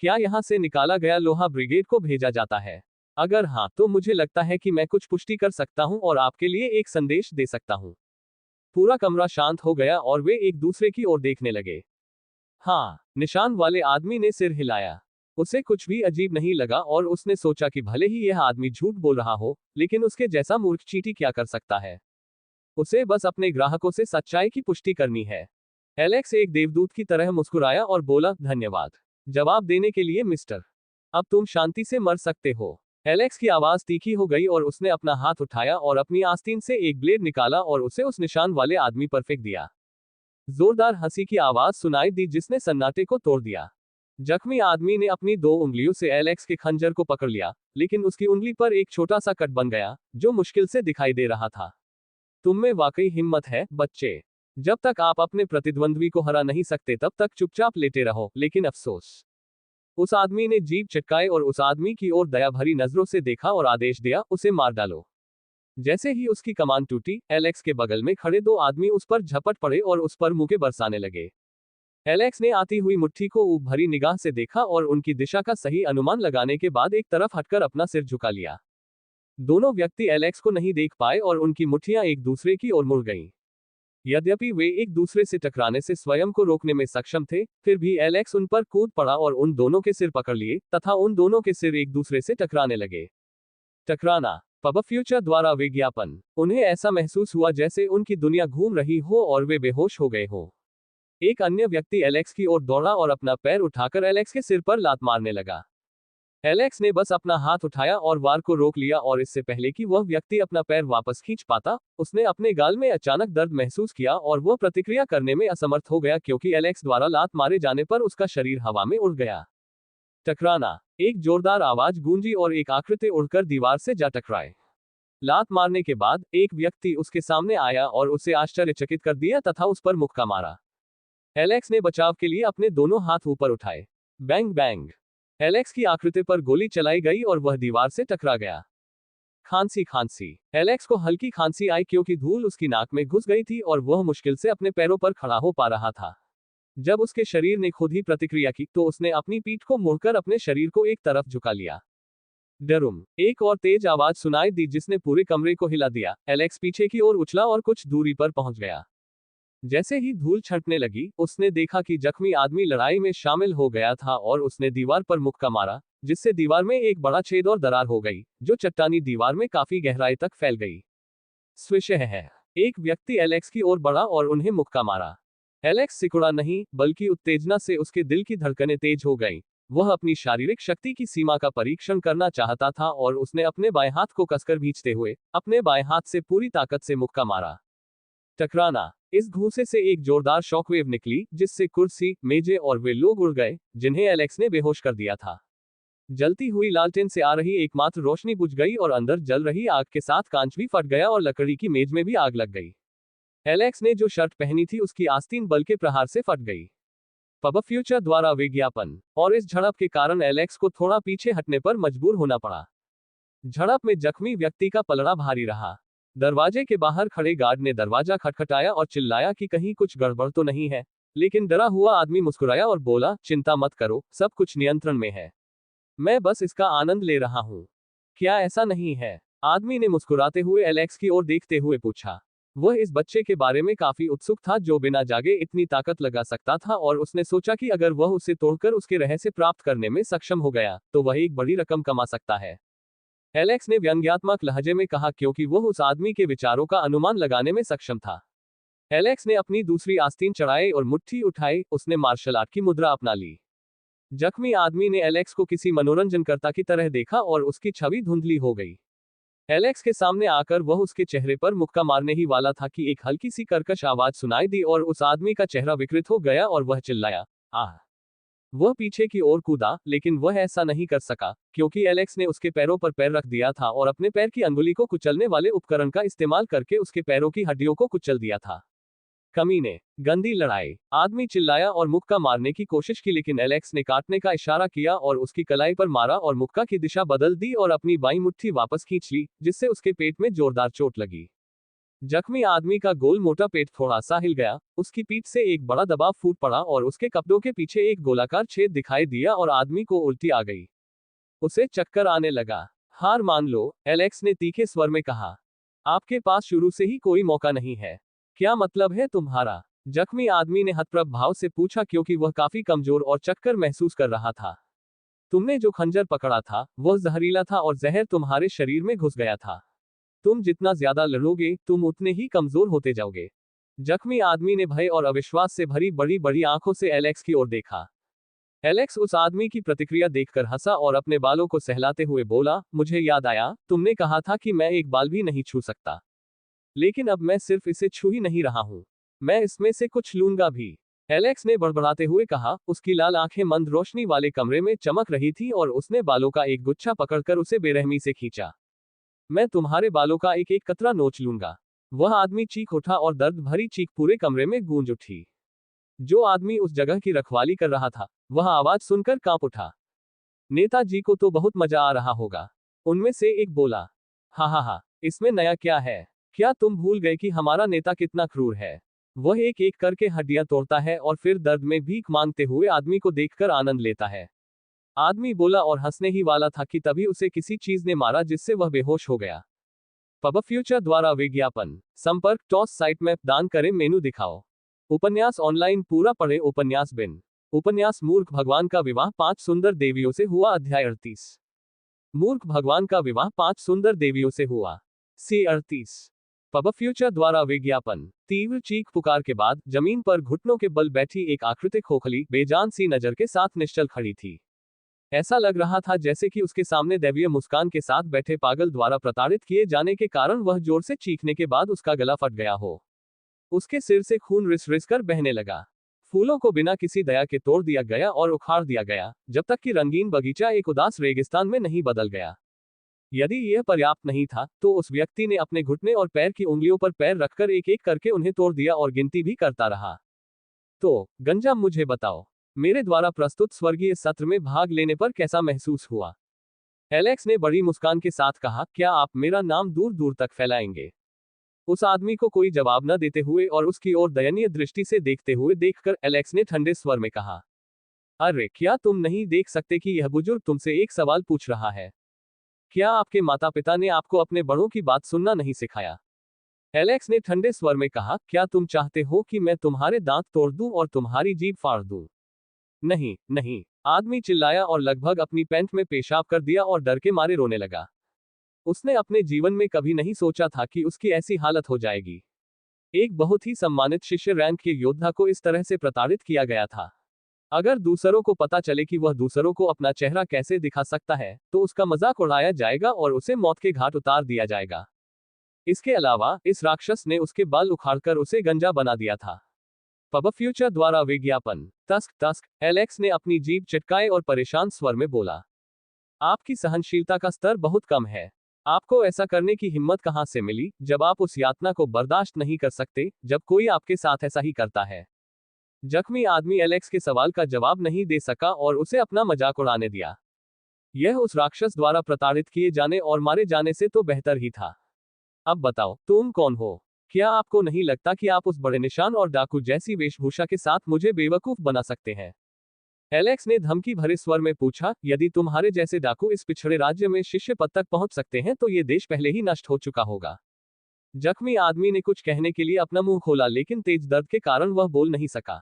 क्या यहां से निकाला गया लोहा ब्रिगेड को भेजा जाता है? अगर हाँ, तो मुझे लगता है कि मैं कुछ पुष्टि कर सकता हूं और आपके लिए एक संदेश दे सकता हूं। पूरा कमरा शांत हो गया और वे एक दूसरे की ओर देखने लगे। हाँ, निशान वाले आदमी ने सिर हिलाया। उसे कुछ भी अजीब नहीं लगा और उसने सोचा कि भले ही यह आदमी झूठ बोल रहा हो, लेकिन उसके जैसा मूर्ख चींटी क्या कर सकता है? उसे बस अपने ग्राहकों से सच्चाई की पुष्टि करनी है। एलेक्स एक देवदूत की तरह मुस्कुराया और बोला, धन्यवाद जवाब देने के लिए मिस्टर। अब तुम शांति से मर सकते हो। एलेक्स की आवाज तीखी हो गई और उसने अपना हाथ उठाया और अपनी आस्तीन से एक ब्लेड निकाला और उसे उस निशान वाले आदमी पर फेंक दिया। जोरदार हंसी की आवाज सुनाई दी जिसने सन्नाटे को तोड़ दिया। जख्मी आदमी ने अपनी 2 उंगलियों से एलेक्स के खंजर को पकड़ लिया, लेकिन उसकी उंगली पर एक छोटा सा कट बन गया, जो मुश्किल से दिखाई दे रहा था। तुम में वाकई हिम्मत है, बच्चे। जब तक आप अपने प्रतिद्वंद्वी को हरा नहीं सकते तब तक चुपचाप लेटे रहो, लेकिन अफसोस। उस आदमी ने जीभ चटकाई और उस आदमी की ओर दया भरी नजरों से देखा और आदेश दिया, उसे मार डालो। जैसे ही उसकी कमान टूटी, एलेक्स के बगल में खड़े 2 आदमी उस पर झपट पड़े और उस पर मुक्के बरसाने लगे। एलेक्स ने आती हुई मुट्ठी को ऊब भरी निगाह से देखा और उनकी दिशा का सही अनुमान लगाने के बाद एक तरफ हटकर अपना सिर झुका लिया। दोनों व्यक्ति एलेक्स को नहीं देख पाए और उनकी मुट्ठियां एक दूसरे की ओर मुड़ गईं। यद्यपि वे एक दूसरे से टकराने से स्वयं को रोकने में सक्षम थे, फिर भी एलेक्स उन पर कूद पड़ा और उन दोनों के सिर पकड़ लिए, तथा उन दोनों के सिर एक दूसरे से टकराने लगे। टकराना। पब फ्यूचर द्वारा विज्ञापन। उन्हें ऐसा महसूस हुआ जैसे उनकी दुनिया घूम रही हो और वे बेहोश हो गए हो। एक अन्य व्यक्ति एलेक्स की ओर दौड़ा और अपना पैर उठाकर एलेक्स के सिर पर लात मारने लगा। एलेक्स ने बस अपना हाथ उठाया और वार को रोक लिया और इससे पहले कि वह व्यक्ति अपना पैर वापस खींच पाता, उसने अपने गाल में अचानक दर्द महसूस किया और वह प्रतिक्रिया करने में असमर्थ हो गया क्योंकि एलेक्स द्वारा लात मारे जाने पर उसका शरीर हवा में उड़ गया। टकराना। एक जोरदार आवाज गूंजी और एक आकृति उड़कर दीवार से जा टकराए। लात मारने के बाद एक व्यक्ति उसके सामने आया और उसे आश्चर्यचकित कर दिया तथा उस पर मुक्का मारा। एलेक्स ने बचाव के लिए अपने दोनों हाथ ऊपर उठाए। Bang bang. एलेक्स की आकृति पर गोली चलाई गई और वह दीवार से टकरा गया। खांसी खांसी। एलेक्स को हल्की खांसी आई क्योंकि धूल उसकी नाक में घुस गई थी और वह मुश्किल से अपने पैरों पर खड़ा हो पा रहा था। जब उसके शरीर ने खुद ही प्रतिक्रिया की तो उसने अपनी पीठ को मुड़कर अपने शरीर को एक तरफ झुका लिया। डरुम। एक और तेज आवाज सुनाई दी जिसने पूरे कमरे को हिला दिया। एलेक्स पीछे की ओर उछला और कुछ दूरी पर पहुंच गया। जैसे ही धूल छंटने लगी, उसने देखा कि जख्मी आदमी लड़ाई में शामिल हो गया था और उसने दीवार पर मुक्का मारा, जिससे दीवार में एक बड़ा छेद और दरार हो गई, जो चट्टानी दीवार में काफी गहराई तक फैल गई। स्विशह है। एक व्यक्ति एलेक्स की ओर बढ़ा और उन्हें मुक्का मारा। एलेक्स सिकुड़ा नहीं, बल्कि उत्तेजना से उसके दिल की धड़कनें तेज हो गईं। वह अपनी शारीरिक शक्ति की सीमा का परीक्षण करना चाहता था और उसने अपने बाएं हाथ को कसकर खींचते हुए अपने बाएं हाथ से पूरी ताकत से मुक्का मारा। टकराना। इस घूंसे से एक जोरदार शॉकवेव निकली, जिससे कुर्सी, मेजें और वे लोग उड़ गए जिन्हें एलेक्स ने बेहोश कर दिया था। जलती हुई लालटेन से आ रही एकमात्र रोशनी बुझ गई और अंदर जल रही आग के साथ कांच भी फट गया और लकड़ी की मेज में भी आग लग गई। एलेक्स ने जो शर्ट पहनी थी उसकी आस्तीन बल के प्रहार से फट गई। पब फ्यूचर द्वारा विज्ञापन। और इस झड़प के कारण एलेक्स को थोड़ा पीछे हटने पर मजबूर होना पड़ा। झड़प में जख्मी व्यक्ति का पलड़ा भारी रहा। दरवाजे के बाहर खड़े गार्ड ने दरवाजा खटखटाया और चिल्लाया कि कहीं कुछ गड़बड़ तो नहीं है, लेकिन डरा हुआ आदमी मुस्कुराया और बोला, चिंता मत करो, सब कुछ नियंत्रण में है। मैं बस इसका आनंद ले रहा हूँ। क्या ऐसा नहीं है? आदमी ने मुस्कुराते हुए एलेक्स की ओर देखते हुए पूछा। वह इस बच्चे के बारे में काफी उत्सुक था जो बिना जागे इतनी ताकत लगा सकता था और उसने सोचा कि अगर वह उसे तोड़कर उसके रहस्य प्राप्त करने में सक्षम हो गया, तो वह एक बड़ी रकम कमा सकता है। एलेक्स ने व्यंग्यात्मक लहजे में कहा क्योंकि वह उस आदमी के विचारों का अनुमान लगाने में सक्षम था। एलेक्स ने अपनी दूसरी आस्तीन चढ़ाई और मुट्ठी उठाई, उसने मार्शल आर्ट की मुद्रा अपना ली। जख्मी आदमी ने एलेक्स को किसी मनोरंजनकर्ता की तरह देखा और उसकी छवि धुंधली हो गई। एलेक्स के सामने आकर वह उसके चेहरे पर मुक्का मारने ही वाला था कि एक हल्की सी कर्कश आवाज सुनाई दी और उस आदमी का चेहरा विकृत हो गया और वह चिल्लाया, आह। वह पीछे की ओर कूदा, लेकिन वह ऐसा नहीं कर सका क्योंकि एलेक्स ने उसके पैरों पर पैर रख दिया था और अपने पैर की अंगुली को कुचलने वाले उपकरण का इस्तेमाल करके उसके पैरों की हड्डियों को कुचल दिया था। कमीने। गंदी लड़ाई। आदमी चिल्लाया और मुक्का मारने की कोशिश की, लेकिन एलेक्स ने काटने का इशारा किया और उसकी कलाई पर मारा और मुक्का की दिशा बदल दी और अपनी बाईं मुट्ठी वापस खींच ली, जिससे उसके पेट में जोरदार चोट लगी। जख्मी आदमी का गोल मोटा पेट थोड़ा सा हिल गया, उसकी पीठ से एक बड़ा दबाव फूट पड़ा और उसके कपड़ों के पीछे एक गोलाकार छेद दिखाई दिया और आदमी को उल्टी आ गई। उसे चक्कर आने लगा। हार मान लो, एलेक्स ने तीखे स्वर में कहा। आपके पास शुरू से ही कोई मौका नहीं है। क्या मतलब है तुम्हारा? जख्मी आदमी ने हतप्रभ भाव से पूछा क्योंकि वह काफी कमजोर और चक्कर महसूस कर रहा था। तुमने जो खंजर पकड़ा था वह जहरीला था और जहर तुम्हारे शरीर में घुस गया था। तुम जितना ज्यादा लड़ोगे तुम उतने ही कमजोर होते जाओगे। जख्मी आदमी ने भय और अविश्वास से भरी बड़ी बड़ी आंखों से एलेक्स की ओर देखा। एलेक्स उस आदमी की प्रतिक्रिया देखकर हंसा और अपने बालों को सहलाते हुए बोला, मुझे याद आया, तुमने कहा था कि मैं एक बाल भी नहीं छू सकता। लेकिन अब मैं सिर्फ इसे छू ही नहीं रहा हूं, मैं इसमें से कुछ लूंगा भी। एलेक्स ने बड़बड़ाते हुए कहा। उसकी लाल आंखें मंद रोशनी वाले कमरे में चमक रही थी और उसने बालों का एक गुच्छा पकड़कर उसे बेरहमी से खींचा। मैं तुम्हारे बालों का एक एक कतरा नोच लूंगा। वह आदमी चीख उठा और दर्द भरी चीख पूरे कमरे में गूंज उठी। जो आदमी उस जगह की रखवाली कर रहा था, वह आवाज सुनकर कांप उठा। नेताजी को तो बहुत मजा आ रहा होगा, उनमें से एक बोला। हा हा हा, इसमें नया क्या है? क्या तुम भूल गए कि हमारा नेता कितना क्रूर है? वह एक एक करके हड्डियां तोड़ता है और फिर दर्द में भीख मांगते हुए आदमी को देखकर आनंद लेता है। आदमी बोला और हंसने ही वाला था कि तभी उसे किसी चीज ने मारा जिससे वह बेहोश हो गया। पब फ्यूचर द्वारा विज्ञापन। संपर्क टॉस साइट मैप दान करें मेनू दिखाओ। उपन्यास ऑनलाइन पूरा पढ़े। उपन्यास बिन। उपन्यास मूर्ख भगवान का विवाह 5 सुंदर देवियों से हुआ। अध्याय 38। मूर्ख भगवान का विवाह 5 सुंदर देवियों से हुआ। सी 38। पब फ्यूचर द्वारा विज्ञापन। तीव्र चीख पुकार के बाद जमीन पर घुटनों के बल बैठी एक आकृति खोखली बेजान सी नजर के साथ निश्चल खड़ी थी। ऐसा लग रहा था जैसे कि उसके सामने दैवीय मुस्कान के साथ बैठे पागल द्वारा प्रताड़ित किए जाने के कारण वह जोर से चीखने के बाद उसका गला फट गया हो। उसके सिर से खून रिस रिस कर बहने लगा। फूलों को बिना किसी दया के तोड़ दिया गया और उखाड़ दिया गया, जब तक कि रंगीन बगीचा एक उदास रेगिस्तान में नहीं बदल गया। यदि यह पर्याप्त नहीं था, तो उस व्यक्ति ने अपने घुटने और पैर की उंगलियों पर पैर रखकर एक एक करके उन्हें तोड़ दिया और गिनती भी करता रहा। तो गंजा, मुझे बताओ, मेरे द्वारा प्रस्तुत स्वर्गीय सत्र में भाग लेने पर कैसा महसूस हुआ? एलेक्स ने बड़ी मुस्कान के साथ कहा। क्या आप मेरा नाम दूर दूर तक फैलाएंगे? उस आदमी को कोई जवाब न देते हुए और उसकी ओर दयनीय दृष्टि से देखते हुए देखकर एलेक्स ने ठंडे स्वर में कहा। अरे, क्या तुम नहीं देख सकते कि यह बुजुर्ग तुमसे एक सवाल पूछ रहा है? क्या आपके माता पिता ने आपको अपने बड़ों की बात सुनना नहीं सिखाया? एलेक्स ने ठंडे स्वर में कहा। क्या तुम चाहते हो कि मैं तुम्हारे दांत तोड़ दूं और तुम्हारी जीभ फाड़ दूं? नहीं, नहीं, आदमी चिल्लाया और लगभग अपनी पैंट में पेशाब कर दिया और डर के मारे रोने लगा। उसने अपने जीवन में कभी नहीं सोचा था कि उसकी ऐसी हालत हो जाएगी। एक बहुत ही सम्मानित शिष्य रैंक के योद्धा को इस तरह से प्रताड़ित किया गया था। अगर दूसरों को पता चले कि वह दूसरों को अपना चेहरा कैसे दिखा सकता है, तो उसका मजाक उड़ाया जाएगा और उसे मौत के घाट उतार दिया जाएगा। इसके अलावा इस राक्षस ने उसके बाल उखाड़कर उसे गंजा बना दिया था। पब फ्यूचर द्वारा विज्ञापन। तस्क तस्क, एलेक्स ने अपनी जीभ चटकाए और परेशान स्वर में बोला। आपकी सहनशीलता का स्तर बहुत कम है। आपको ऐसा करने की हिम्मत कहां से मिली, जब आप उस यातना को बर्दाश्त नहीं कर सकते जब कोई आपके साथ ऐसा ही करता है? जख्मी आदमी एलेक्स के सवाल का जवाब नहीं दे सका और उसे अपना मजाक उड़ाने दिया। यह उस राक्षस द्वारा प्रताड़ित किए जाने और मारे जाने से तो बेहतर ही था। अब बताओ, तुम कौन हो? क्या आपको नहीं लगता कि आप उस बड़े निशान और डाकू जैसी वेशभूषा के साथ मुझे बेवकूफ बना सकते हैं? एलेक्स ने धमकी भरे स्वर में पूछा। यदि तुम्हारे जैसे डाकू इस पिछड़े राज्य में शिष्य पद तक पहुंच सकते हैं तो ये देश पहले ही नष्ट हो चुका होगा। जख्मी आदमी ने कुछ कहने के लिए अपना मुंह खोला, लेकिन तेज दर्द के कारण वह बोल नहीं सका।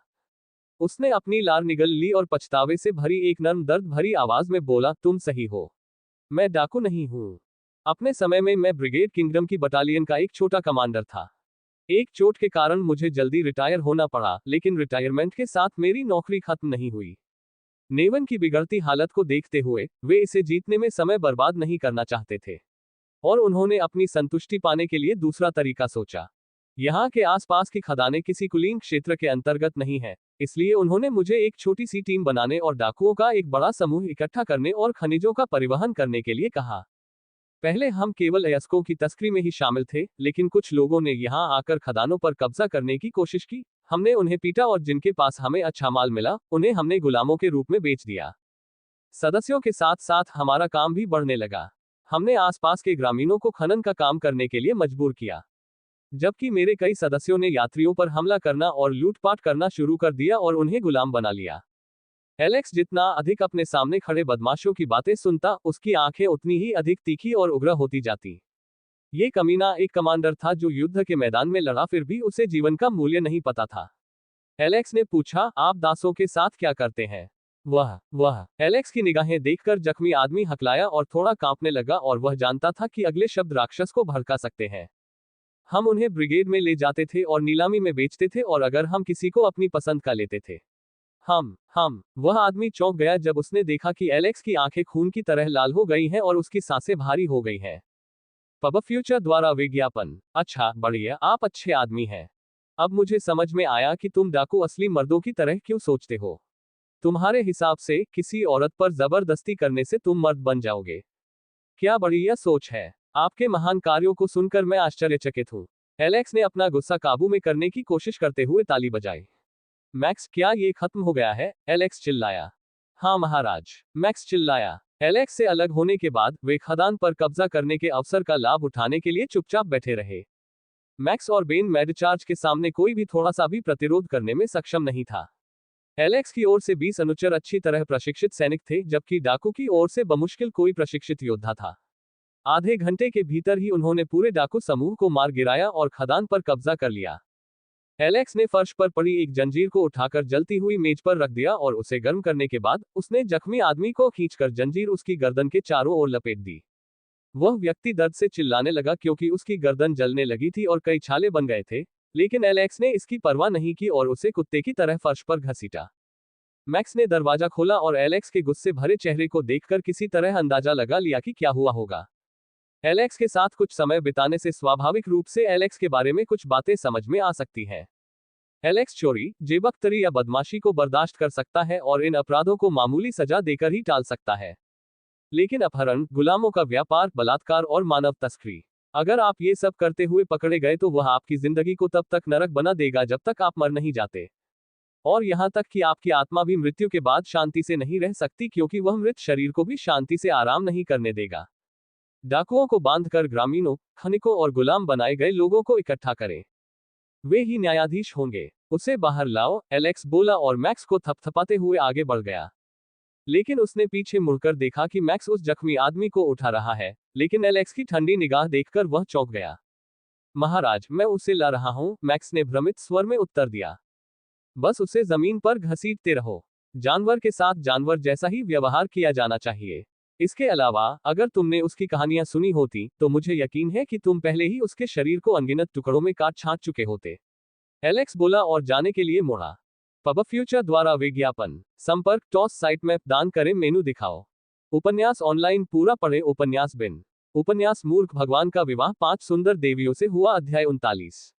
उसने अपनी लार निगल ली और पछतावे से भरी एक नर्म दर्द भरी आवाज में बोला। तुम सही हो, मैं डाकू नहीं हूं। अपने समय में मैं ब्रिगेड किंगडम की बटालियन का एक छोटा कमांडर था। एक चोट के कारण मुझे जल्दी रिटायर होना पड़ा, लेकिन रिटायरमेंट के साथ मेरी नौकरी खत्म नहीं हुई। नेवन की बिगड़ती हालत को देखते हुए वे इसे जीतने में समय बर्बाद नहीं करना चाहते थे, और उन्होंने अपनी संतुष्टि पाने के लिए दूसरा तरीका सोचा। यहाँ के आसपास की खदानें किसी कुलीन क्षेत्र के अंतर्गत नहीं है, इसलिए उन्होंने मुझे एक छोटी सी टीम बनाने और डाकुओं का एक बड़ा समूह इकट्ठा करने और खनिजों का परिवहन करने के लिए कहा। पहले हम केवल अयस्कों की तस्करी में ही शामिल थे, लेकिन कुछ लोगों ने यहाँ आकर खदानों पर कब्जा करने की कोशिश की। हमने उन्हें पीटा और जिनके पास हमें अच्छा माल मिला, उन्हें हमने गुलामों के रूप में बेच दिया। सदस्यों के साथ साथ हमारा काम भी बढ़ने लगा। हमने आसपास के ग्रामीणों को खनन का काम करने के लिए मजबूर किया, जबकि मेरे कई सदस्यों ने यात्रियों पर हमला करना और लूटपाट करना शुरू कर दिया और उन्हें गुलाम बना लिया। एलेक्स जितना अधिक अपने सामने खड़े बदमाशों की बातें सुनता, उसकी आंखें उतनी ही अधिक तीखी और उग्र होती जाती। ये कमीना एक कमांडर था जो युद्ध के मैदान में लड़ा, फिर भी उसे जीवन का मूल्य नहीं पता था। एलेक्स ने पूछा, आप दासों के साथ क्या करते हैं? वह एलेक्स की निगाहें देखकर जख्मी आदमी हकलाया और थोड़ा कांपने लगा, और वह जानता था कि अगले शब्द राक्षस को भड़का सकते हैं। हम उन्हें ब्रिगेड में ले जाते थे और नीलामी में बेचते थे, और अगर हम किसी को अपनी पसंद का लेते थे। हम वह आदमी चौंक गया जब उसने देखा कि एलेक्स की आंखें खून की तरह लाल हो गई हैं और उसकी सांसें भारी हो गई हैं। पब फ्यूचर द्वारा विज्ञापन। अच्छा, बढ़िया, आप अच्छे आदमी हैं। अब मुझे समझ में आया कि तुम डाकू असली मर्दों की तरह क्यों सोचते हो। तुम्हारे हिसाब से किसी औरत पर जबरदस्ती करने से तुम मर्द बन जाओगे। क्या बढ़िया सोच है। आपके महान कार्यों को सुनकर मैं आश्चर्यचकित हूँ। एलेक्स ने अपना गुस्सा काबू में करने की कोशिश करते हुए ताली बजाई। मैक्स, क्या ये खत्म हो गया है? एलेक्स चिल्लाया। हाँ महाराज, मैक्स चिल्लाया। एलेक्स से अलग होने के बाद वे खदान पर कब्जा करने के अवसर का लाभ उठाने के लिए चुपचाप बैठे रहे। मैक्स और बेन मैडचार्ज के सामने कोई भी थोड़ा सा भी प्रतिरोध करने में सक्षम नहीं था। एलेक्स की ओर से 20 अनुचर अच्छी तरह प्रशिक्षित सैनिक थे, जबकि डाकू की ओर से बमुश्किल कोई प्रशिक्षित योद्धा था। आधे घंटे के भीतर ही उन्होंने पूरे डाकू समूह को मार गिराया और खदान पर कब्जा कर लिया। एलेक्स ने फर्श पर पड़ी एक जंजीर को उठाकर जलती हुई मेज पर रख दिया और उसे गर्म करने के बाद उसने जख्मी आदमी को खींचकर जंजीर उसकी गर्दन के चारों ओर लपेट दी। वह व्यक्ति दर्द से चिल्लाने लगा क्योंकि उसकी गर्दन जलने लगी थी और कई छाले बन गए थे, लेकिन एलेक्स ने इसकी परवाह नहीं की और उसे कुत्ते की तरह फर्श पर घसीटा। मैक्स ने दरवाजा खोला और एलेक्स के गुस्से भरे चेहरे को देखकर किसी तरह अंदाजा लगा लिया कि क्या हुआ होगा। एलेक्स के साथ कुछ समय बिताने से स्वाभाविक रूप से एलेक्स के बारे में कुछ बातें समझ में आ सकती हैं। एलेक्स चोरी, जेबकतरी या बदमाशी को बर्दाश्त कर सकता है और इन अपराधों को मामूली सजा देकर ही टाल सकता है। लेकिन अपहरण, गुलामों का व्यापार, बलात्कार और मानव तस्करी, अगर आप ये सब करते हुए पकड़े गए तो वह आपकी जिंदगी को तब तक नरक बना देगा जब तक आप मर नहीं जाते। और यहाँ तक कि आपकी आत्मा भी मृत्यु के बाद शांति से नहीं रह सकती, क्योंकि वह मृत शरीर को भी शांति से आराम नहीं करने देगा। डाकुओं को बांधकर ग्रामीणों, खनिकों और गुलाम बनाए गए लोगों को इकट्ठा करें। वे ही न्यायाधीश होंगे। उसे बाहर लाओ, एलेक्स बोला और मैक्स को थपथपाते हुए आगे बढ़ गया। लेकिन उसने पीछे मुड़कर देखा कि मैक्स उस जख्मी आदमी को उठा रहा है, लेकिन एलेक्स की ठंडी निगाह देखकर वह चौंक गया। महाराज, मैं उसे ला रहा हूं, मैक्स ने भ्रमित स्वर में उत्तर दिया। बस उसे जमीन पर घसीटते रहो। जानवर के साथ जानवर जैसा ही व्यवहार किया जाना चाहिए। इसके अलावा, अगर तुमने उसकी कहानियां सुनी होती, तो मुझे यकीन है कि तुम पहले ही उसके शरीर को अनगिनत टुकड़ों में काट छांट चुके होते। एलेक्स बोला और जाने के लिए मुड़ा। पब फ्यूचर द्वारा विज्ञापन। संपर्क टॉस साइट मैप दान करें, मेनू दिखाओ। उपन्यास ऑनलाइन पूरा पढ़े। उपन्यास बिन। उपन्यास मूर्ख भगवान का विवाह 5 सुंदर देवियों से हुआ। अध्याय 39।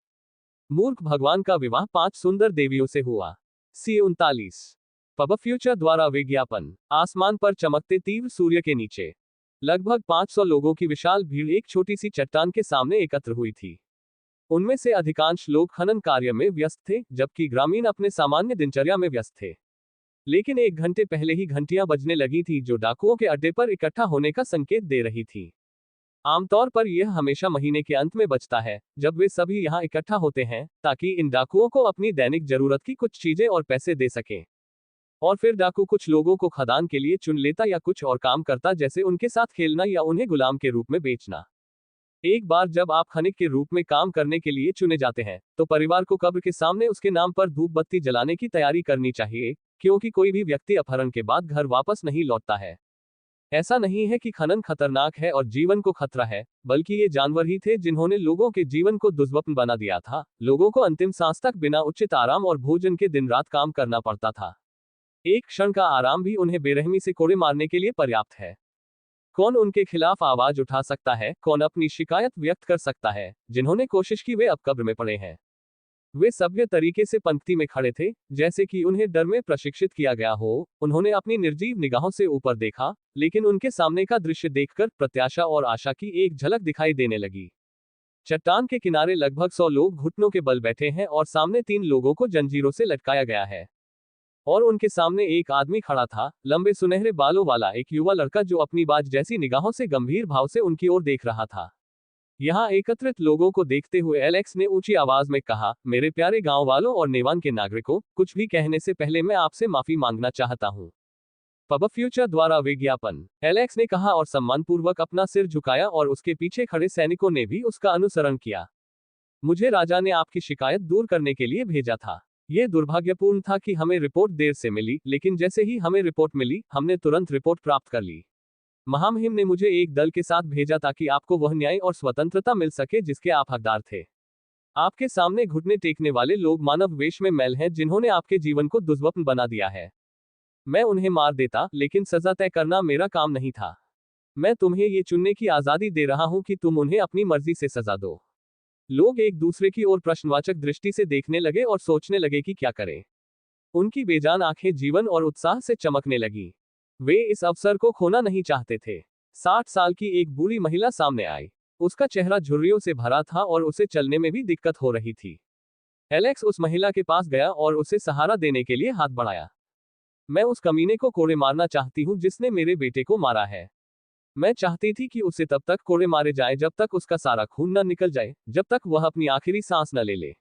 मूर्ख भगवान का विवाह 5 सुंदर देवियों से हुआ। सी 39। पब फ्यूचर द्वारा विज्ञापन। आसमान पर चमकते तीव्र सूर्य के नीचे लगभग 500 लोगों की विशाल भीड़ एक छोटी सी चट्टान के सामने एकत्र हुई थी। उनमें से अधिकांश लोग खनन कार्य में व्यस्त थे, जबकि ग्रामीण अपने सामान्य दिनचर्या में व्यस्त थे। लेकिन 1 घंटे पहले ही घंटियां बजने लगी थी, जो डाकुओं के अड्डे पर इकट्ठा होने का संकेत दे रही थी। आमतौर पर यह हमेशा महीने के अंत में बजता है, जब वे सभी यहां इकट्ठा होते हैं, ताकि इन डाकुओं को अपनी दैनिक जरूरत की कुछ चीजें और पैसे दे सकें। और फिर डाकू कुछ लोगों को खदान के लिए चुन लेता या कुछ और काम करता, जैसे उनके साथ खेलना या उन्हें गुलाम के रूप में बेचना। एक बार जब आप खनिक के रूप में काम करने के लिए चुने जाते हैं, तो परिवार को कब्र के सामने उसके नाम पर धूप बत्ती जलाने की तैयारी करनी चाहिए, क्योंकि कोई भी व्यक्ति अपहरण के बाद घर वापस नहीं लौटता है। ऐसा नहीं है कि खनन खतरनाक है और जीवन को खतरा है, बल्कि ये जानवर ही थे जिन्होंने लोगों के जीवन को दुर्वप्न बना दिया था। लोगों को अंतिम सांस तक बिना उचित आराम और भोजन के दिन रात काम करना पड़ता था। एक क्षण का आराम भी उन्हें बेरहमी से कोड़े मारने के लिए पर्याप्त है। कौन उनके खिलाफ आवाज उठा सकता है, कौन अपनी शिकायत व्यक्त कर सकता है? जिन्होंने कोशिश की वे अब कब्र में पड़े हैं। वे सभ्य तरीके से पंक्ति में खड़े थे, जैसे कि उन्हें डर में प्रशिक्षित किया गया हो। उन्होंने अपनी निर्जीव निगाहों से ऊपर देखा, लेकिन उनके सामने का दृश्य देखकर प्रत्याशा और आशा की एक झलक दिखाई देने लगी। चट्टान के किनारे लगभग 100 लोग घुटनों के बल बैठे हैं और सामने 3 लोगों को जंजीरों से लटकाया गया है। और उनके सामने एक आदमी खड़ा था, लंबे सुनहरे बालों वाला एक युवा लड़का, जो अपनी बाज जैसी निगाहों से गंभीर भाव से उनकी ओर देख रहा था। यहाँ एकत्रित लोगों को देखते हुए एलेक्स ने ऊंची आवाज में कहा, मेरे प्यारे गांव वालों और नेवान के नागरिकों, कुछ भी कहने से पहले मैं आपसे माफी मांगना चाहता हूँ। पब फ्यूचर द्वारा विज्ञापन। एलेक्स ने कहा और सम्मानपूर्वक अपना सिर झुकाया और उसके पीछे खड़े सैनिकों ने भी उसका अनुसरण किया। मुझे राजा ने आपकी शिकायत दूर करने के लिए भेजा था। यह दुर्भाग्यपूर्ण था कि हमें रिपोर्ट देर से मिली, लेकिन जैसे ही हमें रिपोर्ट मिली, हमने तुरंत रिपोर्ट प्राप्त कर ली। महामहिम ने मुझे एक दल के साथ भेजा ताकि आपको वह न्याय और स्वतंत्रता मिल सके जिसके आप हकदार थे। आपके सामने घुटने टेकने वाले लोग मानव वेश में मैल हैं, जिन्होंने आपके जीवन को दुर्वप्न बना दिया है। मैं उन्हें मार देता, लेकिन सजा तय करना मेरा काम नहीं था। मैं तुम्हें ये चुनने की आजादी दे रहा हूं कि तुम उन्हें अपनी मर्जी से सजा दो। लोग एक दूसरे की ओर प्रश्नवाचक दृष्टि से देखने लगे और सोचने लगे कि क्या करें। उनकी बेजान आंखें जीवन और उत्साह से चमकने लगी। वे इस अवसर को खोना नहीं चाहते थे। 60 साल की एक बूढ़ी महिला सामने आई। उसका चेहरा झुर्रियों से भरा था और उसे चलने में भी दिक्कत हो रही थी। एलेक्स उस महिला के पास गया और उसे सहारा देने के लिए हाथ बढ़ाया। मैं उस कमीने को कोड़े मारना चाहती हूँ जिसने मेरे बेटे को मारा है। मैं चाहती थी कि उसे तब तक कोड़े मारे जाए जब तक उसका सारा खून न निकल जाए, जब तक वह अपनी आखिरी सांस न ले ले।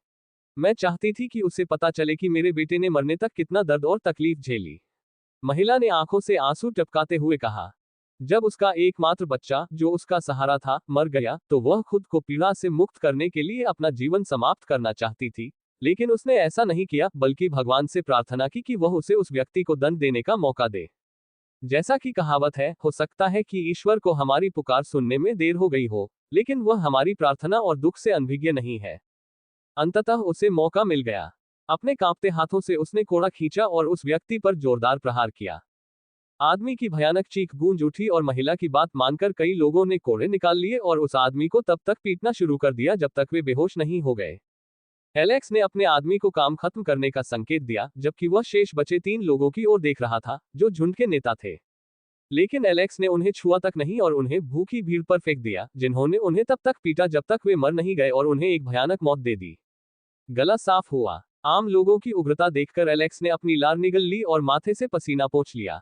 मैं चाहती थी कि उसे पता चले कि मेरे बेटे ने मरने तक कितना दर्द और तकलीफ झेली। महिला ने आंखों से आंसू टपकाते हुए कहा। जब उसका एकमात्र बच्चा, जो उसका सहारा था, मर गया, तो वह खुद को पीड़ा से मुक्त करने के लिए अपना जीवन समाप्त करना चाहती थी, लेकिन उसने ऐसा नहीं किया, बल्कि भगवान से प्रार्थना की कि वह उसे उस व्यक्ति को दंड देने का मौका दे। जैसा कि कहावत है, हो सकता है कि ईश्वर को हमारी पुकार सुनने में देर हो गई हो, लेकिन वह हमारी प्रार्थना और दुख से अनभिज्ञ नहीं है। अंततः उसे मौका मिल गया। अपने कांपते हाथों से उसने कोड़ा खींचा और उस व्यक्ति पर जोरदार प्रहार किया। आदमी की भयानक चीख गूंज उठी और महिला की बात मानकर कई लोगों ने कोड़े निकाल लिए और उस आदमी को तब तक पीटना शुरू कर दिया जब तक वे बेहोश नहीं हो गए। एलेक्स ने अपने आदमी को काम खत्म करने का संकेत दिया, जबकि वह शेष बचे 3 लोगों की ओर देख रहा था, जो झुंड के नेता थे। लेकिन एलेक्स ने उन्हें छुआ तक नहीं और उन्हें भूखी भीड़ पर फेंक दिया, जिन्होंने उन्हें तब तक पीटा जब तक वे मर नहीं गए और उन्हें एक भयानक मौत दे दी। गला साफ हुआ। आम लोगों की उग्रता देखकर एलेक्स ने अपनी लार निगल ली और माथे से पसीना पोंछ लिया।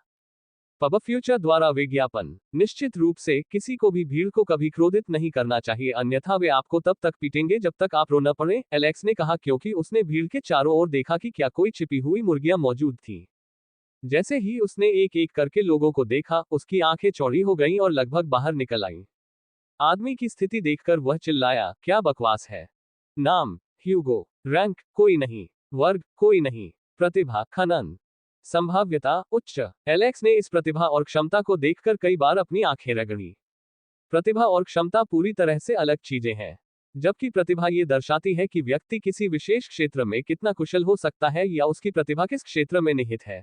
पब फ्यूचर द्वारा विज्ञापन। निश्चित रूप से किसी को भी भीड़ को कभी क्रोधित नहीं करना चाहिए, अन्यथा वे आपको तब तक पीटेंगे जब तक आप रो न पड़े, एलेक्स ने कहा, क्योंकि उसने भीड़ के चारों ओर देखा कि क्या कोई छिपी हुई मुर्गियां मौजूद थीं। जैसे ही उसने एक एक करके लोगों को देखा, उसकी आंखें चौड़ी हो गईं और लगभग बाहर निकल आईं। आदमी की स्थिति देखकर वह चिल्लाया, क्या बकवास है। नाम ह्यूगो। रैंक कोई नहीं। वर्ग कोई नहीं। प्रतिभा खनन। संभाव्यता उच्च। एलेक्स ने इस प्रतिभा और क्षमता को देखकर कई बार अपनी आंखें रगड़ी। प्रतिभा और क्षमता पूरी तरह से अलग चीजें हैं। जबकि प्रतिभा ये दर्शाती है कि व्यक्ति किसी विशेष क्षेत्र में कितना कुशल हो सकता है या उसकी प्रतिभा किस क्षेत्र में निहित है।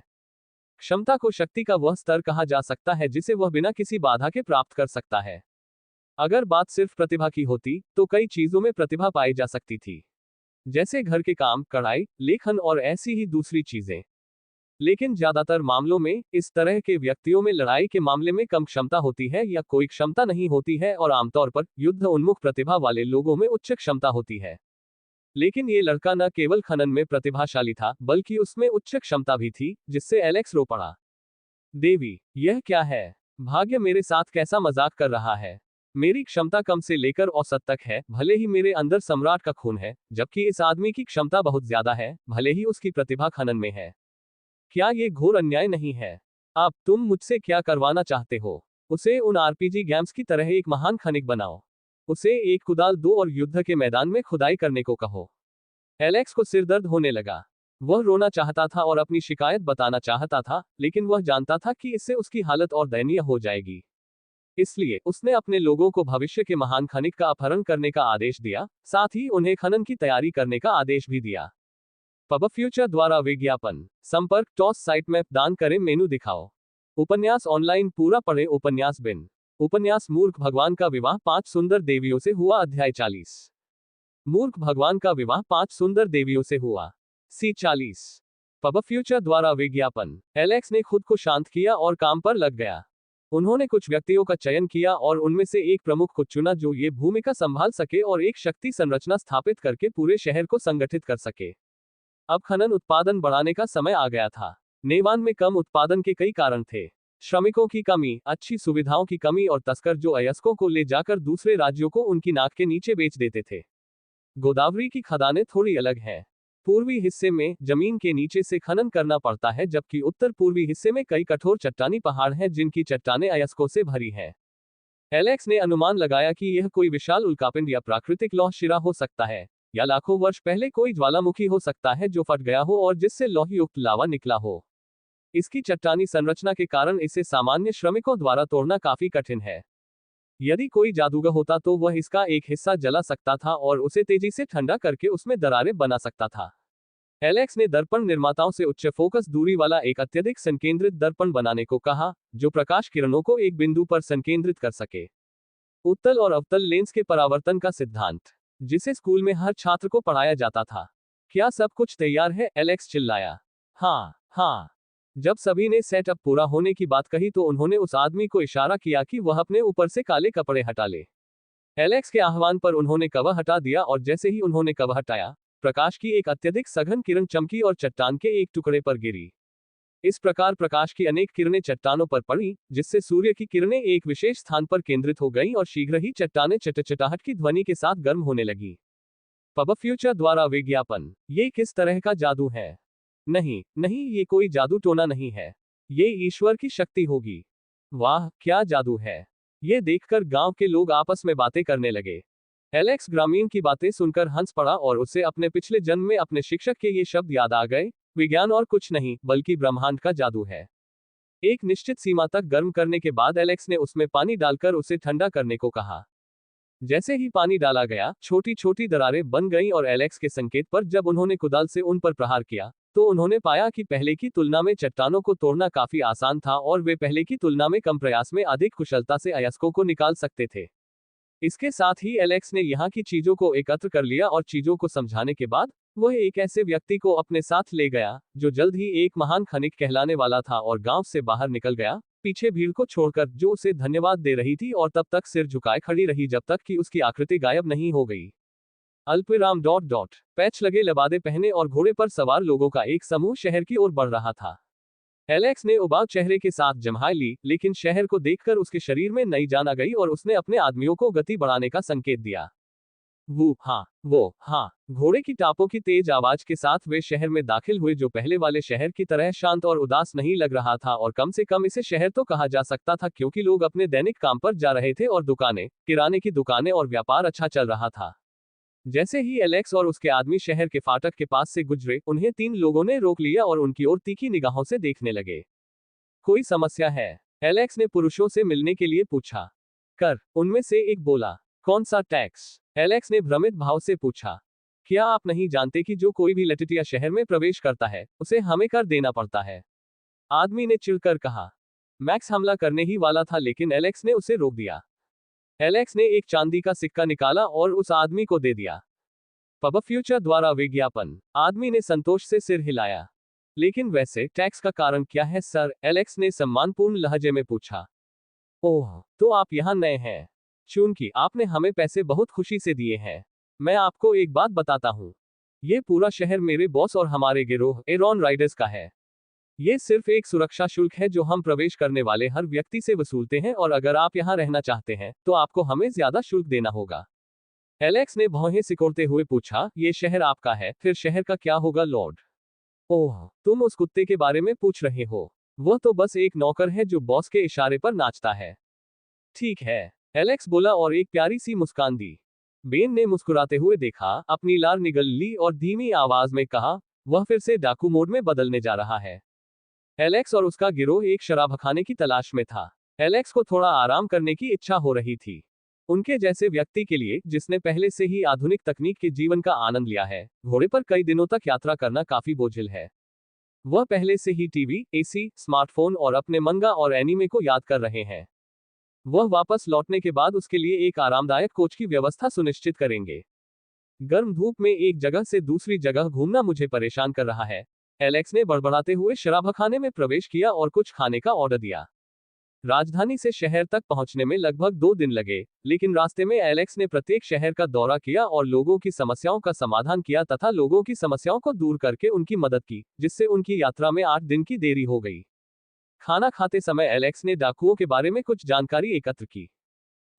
क्षमता को शक्ति का वह स्तर कहा जा सकता है जिसे वह बिना किसी बाधा के प्राप्त कर सकता है। अगर बात सिर्फ प्रतिभा की होती, तो कई चीजों में प्रतिभा पाई जा सकती थी, जैसे घर के काम, कढ़ाई, लेखन और ऐसी ही दूसरी चीजें। लेकिन ज्यादातर मामलों में इस तरह के व्यक्तियों में लड़ाई के मामले में कम क्षमता होती है या कोई क्षमता नहीं होती है, और आमतौर पर युद्ध उन्मुख प्रतिभा वाले लोगों में उच्च क्षमता होती है। लेकिन ये लड़का न केवल खनन में प्रतिभाशाली था, बल्कि उसमें उच्च क्षमता भी थी, जिससे एलेक्स रो पड़ा। देवी, यह क्या है? भाग्य मेरे साथ कैसा मजाक कर रहा है। मेरी क्षमता कम से लेकर औसत तक है, भले ही मेरे अंदर सम्राट का खून है, जबकि इस आदमी की क्षमता बहुत ज्यादा है, भले ही उसकी प्रतिभा खनन में है। क्या ये घोर अन्याय नहीं है? अब तुम मुझसे क्या करवाना चाहते हो? उसे उन आरपीजी गेम्स की तरह एक महान खनिक बनाओ। उसे एक कुदाल दो और युद्ध के मैदान में खुदाई करने को कहो। एलेक्स को सिरदर्द होने लगा। वह रोना चाहता था और अपनी शिकायत बताना चाहता था, लेकिन वह जानता था कि इससे उसकी हालत और दयनीय हो जाएगी। इसलिए उसने अपने लोगों को भविष्य के महान खनिक का अपहरण करने का आदेश दिया, साथ ही उन्हें खनन की तैयारी करने का आदेश भी दिया। पब फ्यूचर द्वारा विज्ञापन। संपर्क टॉस साइट मैप दान करें मेनू दिखाओ। उपन्यास ऑनलाइन पूरा पढ़े उपन्यास बिन। उपन्यास मूर्ख भगवान का विवाह 5 सुंदर देवियों से हुआ अध्याय 40। मूर्ख भगवान का विवाह 5 सुंदर देवियों से हुआ। सी 40। पब फ्यूचर द्वारा विज्ञापन। एलेक्स ने खुद को शांत किया और काम पर लग गया। उन्होंने कुछ व्यक्तियों का चयन किया और उनमें से एक प्रमुख को चुना जो ये भूमिका संभाल सके और एक शक्ति संरचना स्थापित करके पूरे शहर को संगठित कर सके। अब खनन उत्पादन बढ़ाने का समय आ गया था। नेवान में कम उत्पादन के कई कारण थे। श्रमिकों की कमी, अच्छी सुविधाओं की कमी और तस्कर जो अयस्कों को ले जाकर दूसरे राज्यों को उनकी नाक के नीचे बेच देते थे। गोदावरी की खदानें थोड़ी अलग हैं। पूर्वी हिस्से में जमीन के नीचे से खनन करना पड़ता है, जबकि उत्तर पूर्वी हिस्से में कई कठोर चट्टानी पहाड़ हैं जिनकी चट्टानें अयस्कों से भरी हैं। एलेक्स ने अनुमान लगाया कि यह कोई विशाल उल्कापिंड या प्राकृतिक लौह शिरा हो सकता है, या लाखों वर्ष पहले कोई ज्वालामुखी हो सकता है जो फट गया हो और जिससे लौह युक्त लावा निकला हो। इसकी चट्टानी संरचना के कारण इसे सामान्य श्रमिकों द्वारा तोड़ना काफी कठिन है। यदि कोई जादूगर होता तो वह इसका एक हिस्सा जला सकता था और उसे तेजी से ठंडा करके उसमें दरारें बना सकता था। एलेक्स ने दर्पण निर्माताओं से उच्च फोकस दूरी वाला एक अत्यधिक संकेंद्रित दर्पण बनाने को कहा, जो प्रकाश किरणों को एक बिंदु पर संकेंद्रित कर सके। उत्तल और अवतल लेंस के परावर्तन का सिद्धांत। जिसे स्कूल में हर छात्र को पढ़ाया जाता था। क्या सब कुछ तैयार है? एलेक्स चिल्लाया। हाँ, हाँ। जब सभी ने सेटअप पूरा होने की बात कही तो उन्होंने उस आदमी को इशारा किया कि वह अपने ऊपर से काले कपड़े हटा ले। एलेक्स के आह्वान पर उन्होंने कवर हटा दिया और जैसे ही उन्होंने कवर हटाया, प्रकाश की एक अत्यधिक सघन किरण चमकी और चट्टान के एक टुकड़े पर गिरी। इस प्रकार प्रकाश की अनेक किरणें चट्टानों पर पड़ी, जिससे सूर्य की किरणें एक विशेष स्थान पर केंद्रित हो गईं और शीघ्र ही चट्टानें चटचटाहट की ध्वनि के साथ गर्म होने लगी। पब फ्यूचर द्वारा विज्ञापन। ये किस तरह का जादू है? नहीं, नहीं, ये कोई जादू टोना नहीं है। ये ईश्वर की शक्ति होगी। वाह, क्या जादू है! ये देखकर गांव के लोग आपस में बातें करने लगे। एलेक्स ग्रामीण की बातें सुनकर हंस पड़ा और उसे अपने पिछले जन्म में अपने शिक्षक के ये शब्द याद आ गए, विज्ञान और कुछ नहीं, बल्कि ब्रह्मांड का जादू है। एक निश्चित सीमा तक गर्म करने के बाद एलेक्स ने उसमें पानी डालकर उसे ठंडा करने को कहा। जैसे ही पानी डाला गया, छोटी छोटी दरारें बन गईं और एलेक्स के संकेत पर जब उन्होंने कुदाल से उन पर प्रहार किया, तो उन्होंने पाया कि पहले की तुलना में चट्टानों को तोड़ना काफी आसान था और वे पहले की तुलना में कम प्रयास में अधिक कुशलता से अयस्कों को निकाल सकते थे। इसके साथ ही एलेक्स ने यहाँ की चीजों को एकत्र कर लिया और चीजों को समझाने के बाद वह एक ऐसे व्यक्ति को अपने साथ ले गया, जो जल्द ही एक महान खनिक कहलाने वाला था और गांव से बाहर निकल गया, पीछे भीड़ को छोड़कर जो उसे धन्यवाद दे रही थी और तब तक सिर झुकाए खड़ी रही जब तक कि उसकी आकृति गायब नहीं हो गई। अल्पविराम डॉट डॉट पैच लगे लबादे पहने और घोड़े पर सवार लोगों का एक समूह शहर की ओर बढ़ रहा था। एलेक्स ने उबाऊ चेहरे के साथ जम्हाई ली, लेकिन शहर को देखकर उसके शरीर में नई जान आ गई और उसने अपने आदमियों को गति बढ़ाने का संकेत दिया। वो हाँ। घोड़े की टापों की तेज आवाज के साथ वे शहर में दाखिल हुए, जो पहले वाले शहर की तरह शांत और उदास नहीं लग रहा था और कम से कम इसे शहर तो कहा जा सकता था, क्योंकि लोग अपने दैनिक काम पर जा रहे थे और दुकानें, किराने की दुकानें और व्यापार अच्छा चल रहा था। जैसे ही एलेक्स और उसके आदमी शहर के फाटक के पास से गुजरे, उन्हें 3 लोगों ने रोक लिया और उनकी ओर तीखी निगाहों से देखने लगे। कोई समस्या है? एलेक्स ने पुरुषों से मिलने के लिए पूछा। उनमें से एक बोला। कौन सा टैक्स? एलेक्स ने भ्रमित भाव से पूछा। क्या आप नहीं जानते कि जो कोई भी लटिटिया शहर में प्रवेश करता है, उसे हमें कर देना पड़ता है? आदमी ने चिढ़कर कहा। मैक्स हमला करने ही वाला था, लेकिन एलेक्स ने उसे रोक दिया। एलेक्स ने एक चांदी का सिक्का निकाला और उस आदमी को दे दिया। पब फ्यूचर द्वारा विज्ञापन। आदमी ने संतोष से सिर हिलाया। लेकिन वैसे टैक्स का कारण क्या है सर? एलेक्स ने सम्मानपूर्ण लहजे में पूछा। ओह, तो आप यहाँ नए हैं? चूंकि आपने हमें पैसे बहुत खुशी से दिए हैं, मैं आपको एक बात बताता हूँ। ये पूरा शहर मेरे बॉस और हमारे गिरोह एरॉन राइडर्स का है। ये सिर्फ एक सुरक्षा शुल्क है जो हम प्रवेश करने वाले हर व्यक्ति से वसूलते हैं, और अगर आप यहाँ रहना चाहते हैं तो आपको हमें ज्यादा शुल्क देना होगा। एलेक्स ने भौहें सिकोड़ते हुए पूछा, ये शहर आपका है, फिर शहर का क्या होगा लॉर्ड? ओह, तुम उस कुत्ते के बारे में पूछ रहे हो? वह तो बस एक नौकर है जो बॉस के इशारे पर नाचता है। ठीक है, एलेक्स बोला और एक प्यारी सी मुस्कान दी। बेन ने मुस्कुराते हुए देखा, अपनी लार निगल ली और धीमी आवाज में कहा, वह फिर से डाकू मोड में बदलने जा रहा है। एलेक्स और उसका गिरोह एक शराबखाने की तलाश में था। एलेक्स को थोड़ा आराम करने की इच्छा हो रही थी। उनके जैसे व्यक्ति के लिए, जिसने पहले से ही आधुनिक तकनीक के जीवन का आनंद लिया है, घोड़े पर कई दिनों तक यात्रा करना काफी बोझिल है। वह पहले से ही टीवी, एसी, स्मार्टफोन और अपने मंगा और एनीमे को याद कर रहे हैं। वह वापस लौटने के बाद उसके लिए एक आरामदायक कोच की व्यवस्था सुनिश्चित करेंगे। गर्म धूप में एक जगह से दूसरी जगह घूमना मुझे परेशान कर रहा है। एलेक्स ने बड़बड़ाते हुए शराबखाने में प्रवेश किया और कुछ खाने का ऑर्डर दिया। राजधानी से शहर तक पहुंचने में लगभग 2 दिन लगे, लेकिन रास्ते में एलेक्स ने प्रत्येक शहर का दौरा किया और लोगों की समस्याओं का समाधान किया तथा लोगों की समस्याओं को दूर करके उनकी मदद की, जिससे उनकी यात्रा में 8 दिन की देरी हो गई। खाना खाते समय एलेक्स ने डाकुओं के बारे में कुछ जानकारी एकत्र की।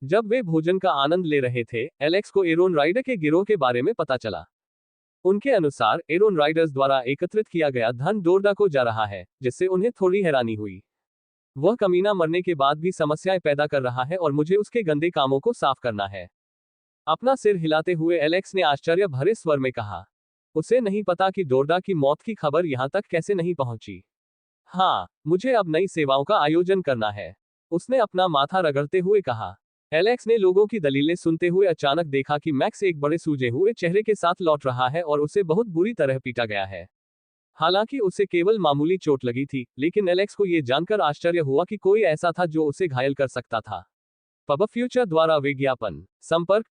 जब वे भोजन का आनंद ले रहे थे, एलेक्स को एरोन राइडर के गिरोह के बारे में पता चला। उनके अनुसार एरोन राइडर्स द्वारा एकत्रित किया गया धन डोरडा को जा रहा है, जिससे उन्हें थोड़ी हैरानी हुई। वह कमीना मरने के बाद भी समस्याएं पैदा कर रहा है और मुझे उसके गंदे कामों को साफ करना है। अपना सिर हिलाते हुए एलेक्स ने आश्चर्य भरे स्वर में कहा। उसे नहीं पता कि डोरडा की मौत की खबर यहां तक कैसे नहीं पहुंची। हाँ, मुझे अब नई सेवाओं का आयोजन करना है, उसने अपना माथा रगड़ते हुए कहा। एलेक्स ने लोगों की दलीलें सुनते हुए अचानक देखा कि मैक्स एक बड़े सूजे हुए चेहरे के साथ लौट रहा है और उसे बहुत बुरी तरह पीटा गया है। हालांकि उसे केवल मामूली चोट लगी थी, लेकिन एलेक्स को यह जानकर आश्चर्य हुआ कि कोई ऐसा था जो उसे घायल कर सकता था। पब फ्यूचर द्वारा विज्ञापन। संपर्क